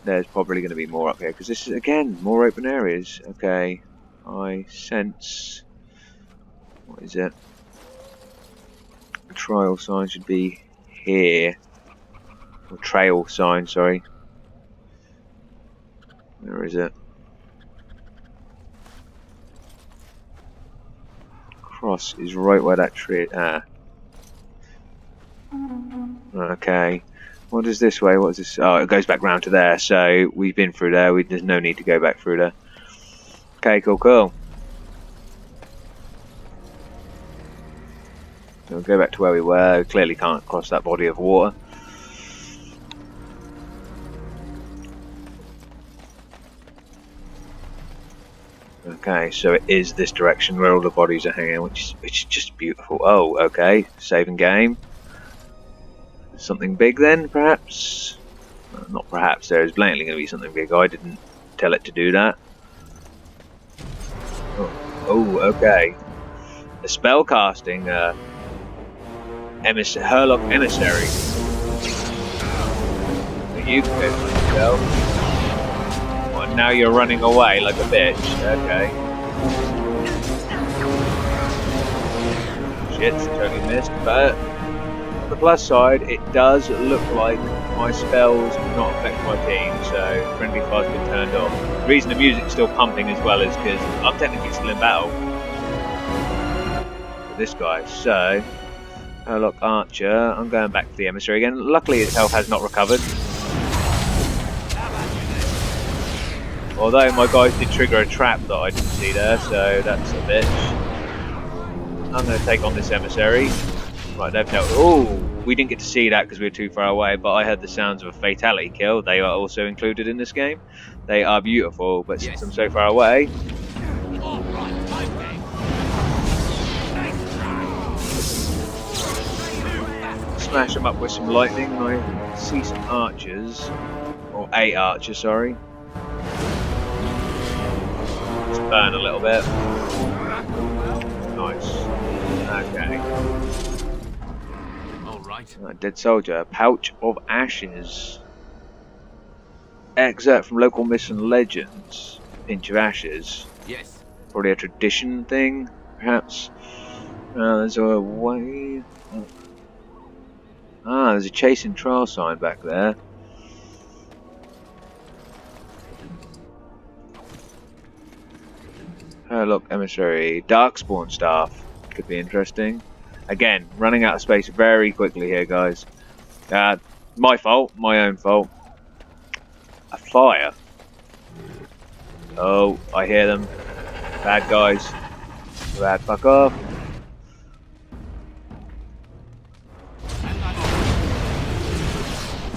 There's probably going to be more up here, because this is, again, more open areas. Okay, I sense... What is it? A trial sign should be here. Or trail sign, sorry. Where is it? Cross is right where that tree... Okay. What is this way? What is this? Oh, it goes back round to there. So we've been through there. There's no need to go back through there. Okay, cool, cool. So we'll go back to where we were. We clearly can't cross that body of water. Okay, so it is this direction where all the bodies are hanging, which is just beautiful. Oh, okay. Saving game. Something big then, perhaps? Not perhaps, there is blatantly going to be something big. I didn't tell it to do that. Oh, okay. The spell casting Herlock Emissary. So you can go for yourself. Well, now you're running away like a bitch. Okay. Shit, totally missed, but on the plus side, it does look like my spells do not affect my team, so friendly fire's been turned off. The reason the music's still pumping as well is because I'm technically still in battle with this guy. So, Herlock Archer, I'm going back to the Emissary again. Luckily his health has not recovered. Although my guys did trigger a trap that I didn't see there, so that's a bitch. I'm going to take on this Emissary. Right, they've dealt. Oh, we didn't get to see that because we were too far away, but I heard the sounds of a fatality kill. They are also included in this game. They are beautiful, but since I'm so far away... Smash them up with some lightning, and I see some archers. Or a archer, sorry. Just burn a little bit. Nice. Okay. Dead soldier. Pouch of ashes. Excerpt from local myths and legends. Pinch of ashes. Yes. Probably a tradition thing, perhaps. There's a way. Ah, there's a chasing trial sign back there. Look, Emissary. Darkspawn staff. Could be interesting. Again, running out of space very quickly here, guys. My fault. My own fault. A fire. Oh, I hear them. Bad guys. Bad, fuck off.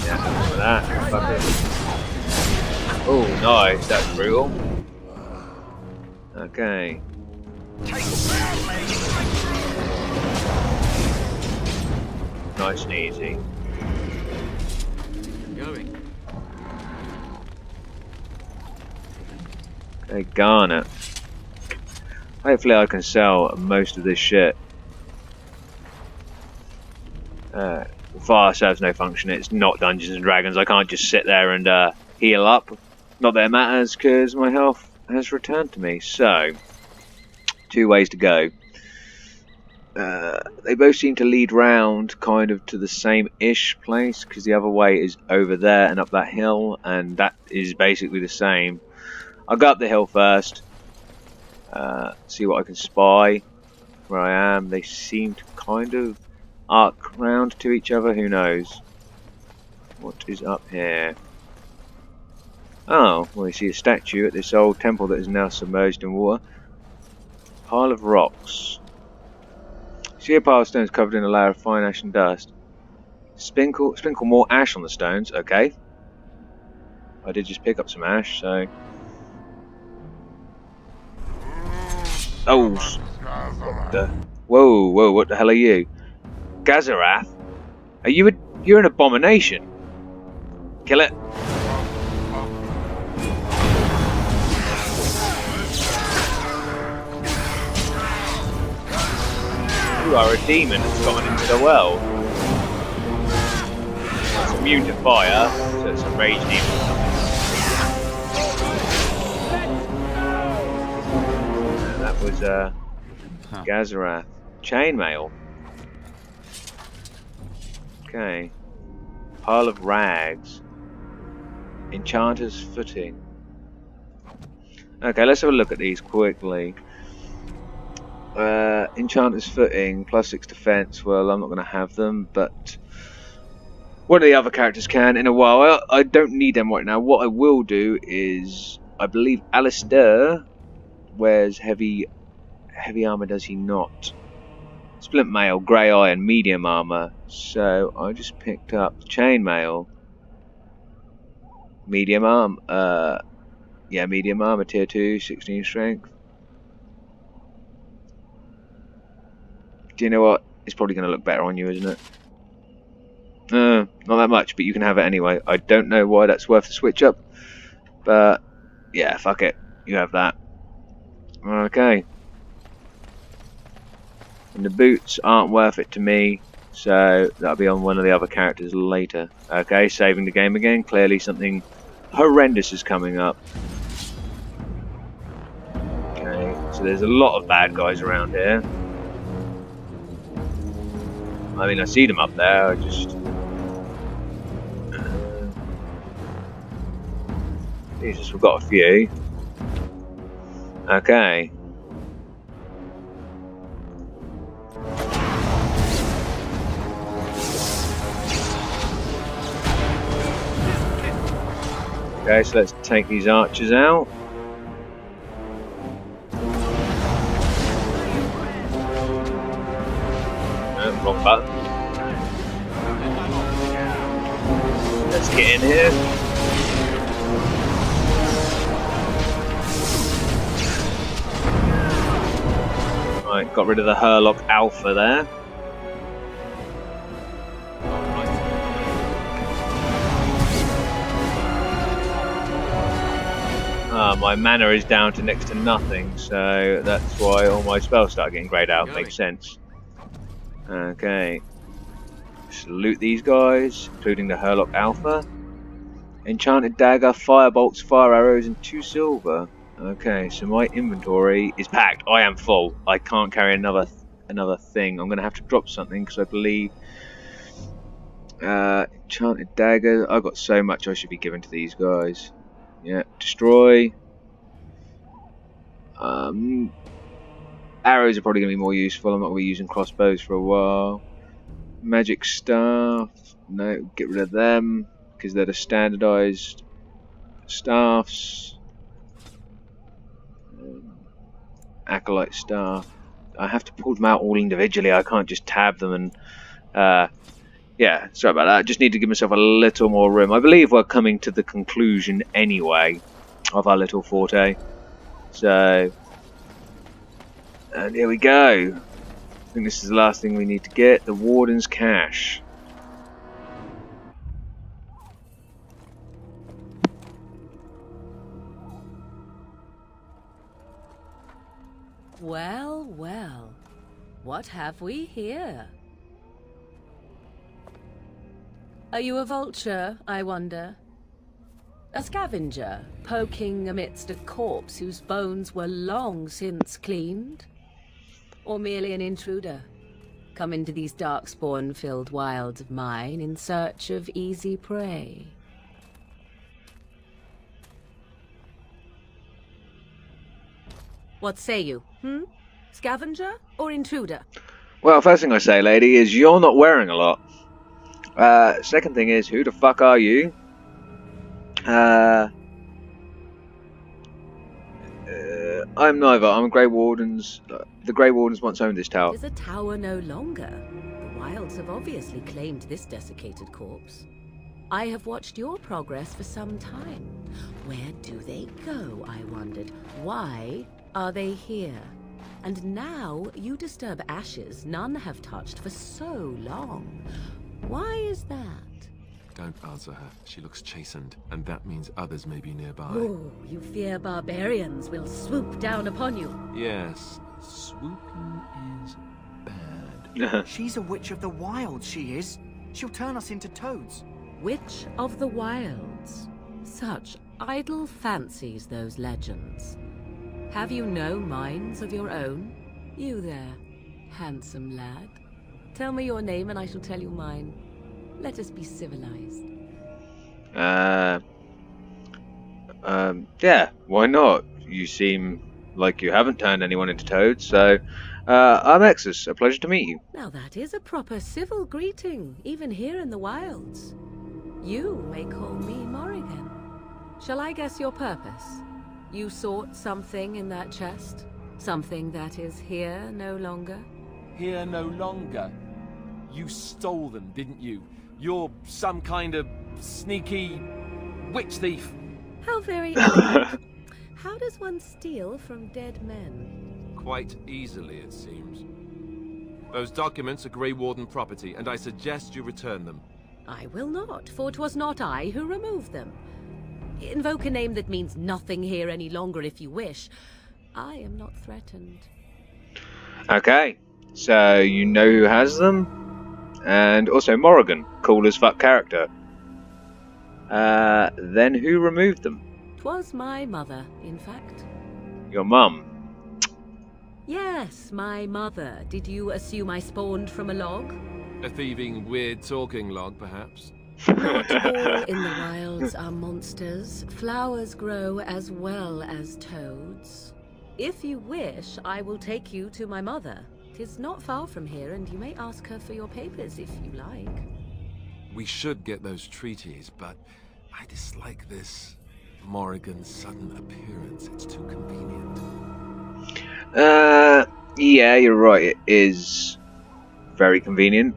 Yeah, something like that. Fuck it. Oh, nice. That's brutal. Okay. Nice and easy. Going. Okay, Garnet. Hopefully I can sell most of this shit. Fire serves no function. It's not Dungeons and Dragons. I can't just sit there and heal up. Not that it matters, because my health has returned to me. So, 2 ways to go. They both seem to lead round kind of to the same-ish place, because the other way is over there and up that hill, and that is basically the same. I'll go up the hill first, see what I can spy. where I am. They seem to kind of arc round to each other. Who knows? What is up here? Oh, well, you see a statue at this old temple that is now submerged in water. Pile of rocks. See a pile of stones covered in a layer of fine ash and dust. Sprinkle more ash on the stones. Okay. I did just pick up some ash, so... Oh! What the... Whoa, whoa, what the hell are you? Gazarath? Are you you're an abomination. Kill it. You are a demon that's gone into the well. It's immune to fire, so it's a rage demon or something. And that was Gazarath. Chainmail. Okay. Pile of rags. Enchanter's footing. Okay, let's have a look at these quickly. Enchanter's footing, +6 defense. Well, I'm not going to have them, but one of the other characters can in a while. I don't need them right now. What I will do is, I believe Alistair wears heavy armor, does he not? Splint mail, grey iron, medium armor. So I just picked up chainmail, medium arm. Yeah, medium armor, tier 2, 16 strength. Do you know what? It's probably going to look better on you, isn't it? Not that much, but you can have it anyway. I don't know why that's worth the switch up, but yeah, fuck it. You have that. Okay. And the boots aren't worth it to me, so that'll be on one of the other characters later. Okay, saving the game again. Clearly something horrendous is coming up. Okay, so there's a lot of bad guys around here. I mean, I see them up there, I just... Jesus, we've got a few. Okay. Okay, so let's take these archers out. Wrong button. Let's get in here. Right, got rid of the Hurlock Alpha there. My mana is down to next to nothing, so that's why all my spells start getting grayed out. Makes sense. Okay. Just loot these guys, including the Hurlock Alpha. Enchanted dagger, fire bolts, fire arrows, and 2 silver. Okay, so my inventory is packed. I am full. I can't carry another thing. I'm going to have to drop something because I believe enchanted dagger. I've got so much I should be giving to these guys. Yeah, destroy. Arrows are probably going to be more useful. I'm not going to be using crossbows for a while. Magic staff. No, get rid of them because they're the standardized staffs. Acolyte staff. I have to pull them out all individually. I can't just tab them and yeah, sorry about that. I just need to give myself a little more room. I believe we're coming to the conclusion anyway of our little forte. So, and here we go. I think this is the last thing we need to get. The Warden's Cache. Well, well. What have we here? Are you a vulture, I wonder? A scavenger, poking amidst a corpse whose bones were long since cleaned? Or merely an intruder, come into these darkspawn-filled wilds of mine in search of easy prey? What say you, Scavenger or intruder? Well, first thing I say, lady, is you're not wearing a lot. Second thing is, who the fuck are you? I'm neither. I'm a Grey Wardens. The Grey Wardens once owned this tower. It is a tower no longer. The Wilds have obviously claimed this desiccated corpse. I have watched your progress for some time. Where do they go, I wondered. Why are they here? And now you disturb ashes none have touched for so long. Why is that? Don't answer her. She looks chastened, and that means others may be nearby. Oh, you fear barbarians will swoop down upon you. Yes, swooping is bad. She's a witch of the wilds, she is. She'll turn us into toads. Witch of the Wilds. Such idle fancies, those legends. Have you no minds of your own? You there, handsome lad. Tell me your name and I shall tell you mine. Let us be civilized. Yeah, why not? You seem like you haven't turned anyone into toads, so, I'm Exus. A pleasure to meet you. Now that is a proper civil greeting, even here in the wilds. You may call me Morrigan. Shall I guess your purpose? You sought something in that chest? Something that is here no longer? Here no longer? You stole them, didn't you? You're some kind of sneaky witch thief. How very elegant. How does one steal from dead men? Quite easily, it seems. Those documents are Grey Warden property, and I suggest you return them. I will not, for 'twas not I who removed them. Invoke a name that means nothing here any longer if you wish. I am not threatened. Okay, so you know who has them? And also Morrigan, cool as fuck character. Then who removed them? 'Twas my mother, in fact. Your mum? Yes, my mother. Did you assume I spawned from a log? A thieving, weird talking log, perhaps? Not all in the wilds are monsters. Flowers grow as well as toads. If you wish, I will take you to my mother. 'Tis not far from here, and you may ask her for your papers if you like. We should get those treaties, but I dislike this Morrigan's sudden appearance. It's too convenient. Yeah, you're right. It is very convenient.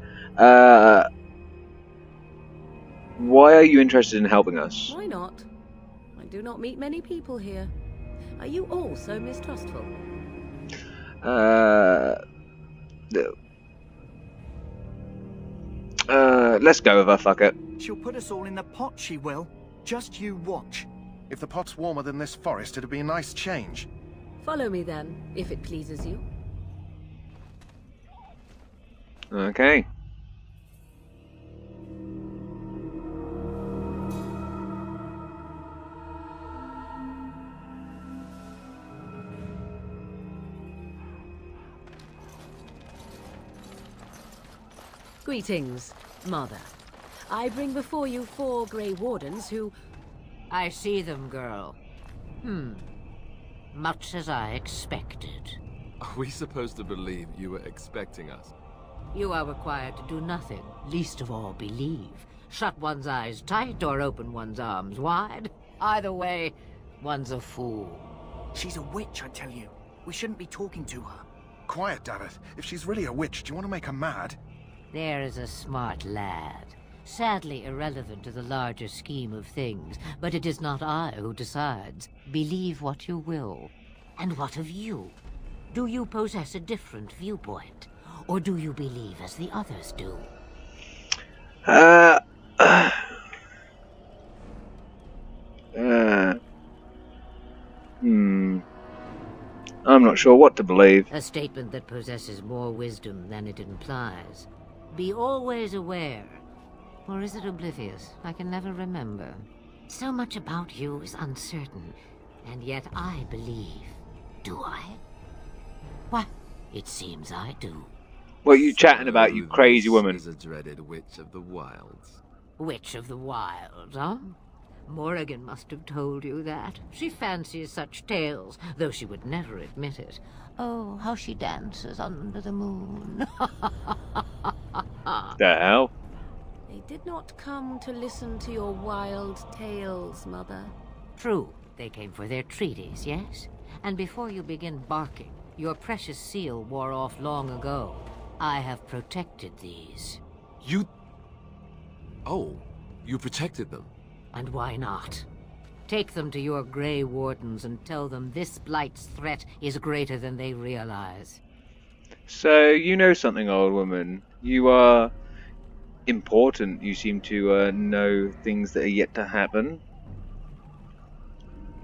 Why are you interested in helping us? Why not? I do not meet many people here. Are you all so mistrustful? Let's go with her, fuck it. She'll put us all in the pot, she will. Just you watch. If the pot's warmer than this forest, it'd be a nice change. Follow me then, if it pleases you. Okay. Greetings, Mother. I bring before you 4 Grey Wardens who... I see them, girl. Much as I expected. Are we supposed to believe you were expecting us? You are required to do nothing, least of all believe. Shut one's eyes tight or open one's arms wide. Either way, one's a fool. She's a witch, I tell you. We shouldn't be talking to her. Quiet, Davith. If she's really a witch, do you want to make her mad? There is a smart lad. Sadly irrelevant to the larger scheme of things, but it is not I who decides. Believe what you will. And what of you? Do you possess a different viewpoint? Or do you believe as the others do? I'm not sure what to believe. A statement that possesses more wisdom than it implies. Be always aware. Or is it oblivious? I can never remember. So much about you is uncertain, and yet I believe. Do I? What? It seems I do. What are you chatting about, you crazy woman? Is a dreaded witch of the wilds. Witch of the wilds, huh? Morrigan must have told you that. She fancies such tales, though she would never admit it. Oh, how she dances under the moon. The hell? They did not come to listen to your wild tales, Mother. True, they came for their treaties, yes? And before you begin barking, your precious seal wore off long ago. I have protected these. You... Oh, you protected them? And why not? Take them to your Grey Wardens and tell them this Blight's threat is greater than they realize. So, you know something, old woman. You are important. You seem to know things that are yet to happen.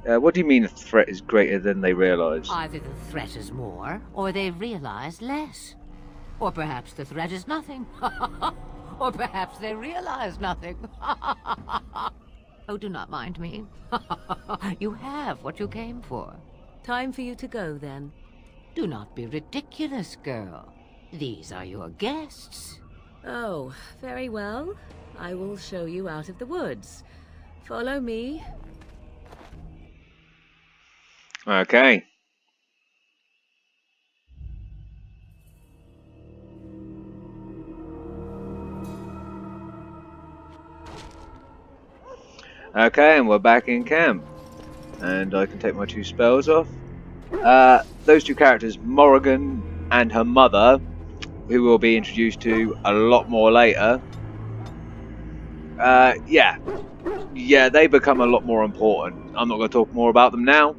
What do you mean the threat is greater than they realize? Either the threat is more, or they realize less. Or perhaps the threat is nothing. Or perhaps they realize nothing. Oh, do not mind me. You have what you came for. Time for you to go, then. Do not be ridiculous, girl. These are your guests. Oh, very well. I will show you out of the woods. Follow me. Okay. Okay, and we're back in camp. And I can take my 2 spells off. Those 2 characters, Morrigan and her mother, who we'll be introduced to a lot more later. Yeah, they become a lot more important. I'm not going to talk more about them now.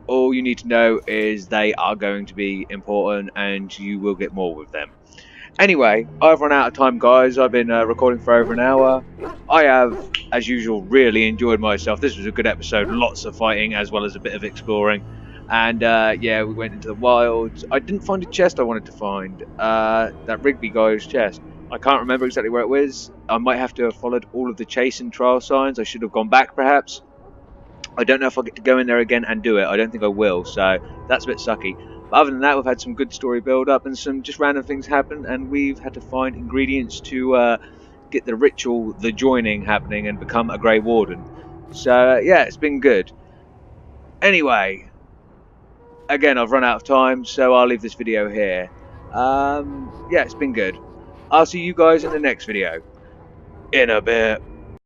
All you need to know is they are going to be important and you will get more with them. Anyway, I've run out of time, guys. I've been recording for over an hour. I have, as usual, really enjoyed myself. This was a good episode. Lots of fighting as well as a bit of exploring. And yeah, we went into the wilds. I didn't find a chest I wanted to find. That Rigby guy's chest. I can't remember exactly where it was. I might have to have followed all of the chase and trial signs. I should have gone back, perhaps. I don't know if I'll get to go in there again and do it. I don't think I will, so that's a bit sucky. But other than that, we've had some good story build-up and some just random things happen, and we've had to find ingredients to get the ritual, the joining happening, and become a Grey Warden. So, yeah, it's been good. Anyway, again, I've run out of time, so I'll leave this video here. Yeah, it's been good. I'll see you guys in the next video. In a bit.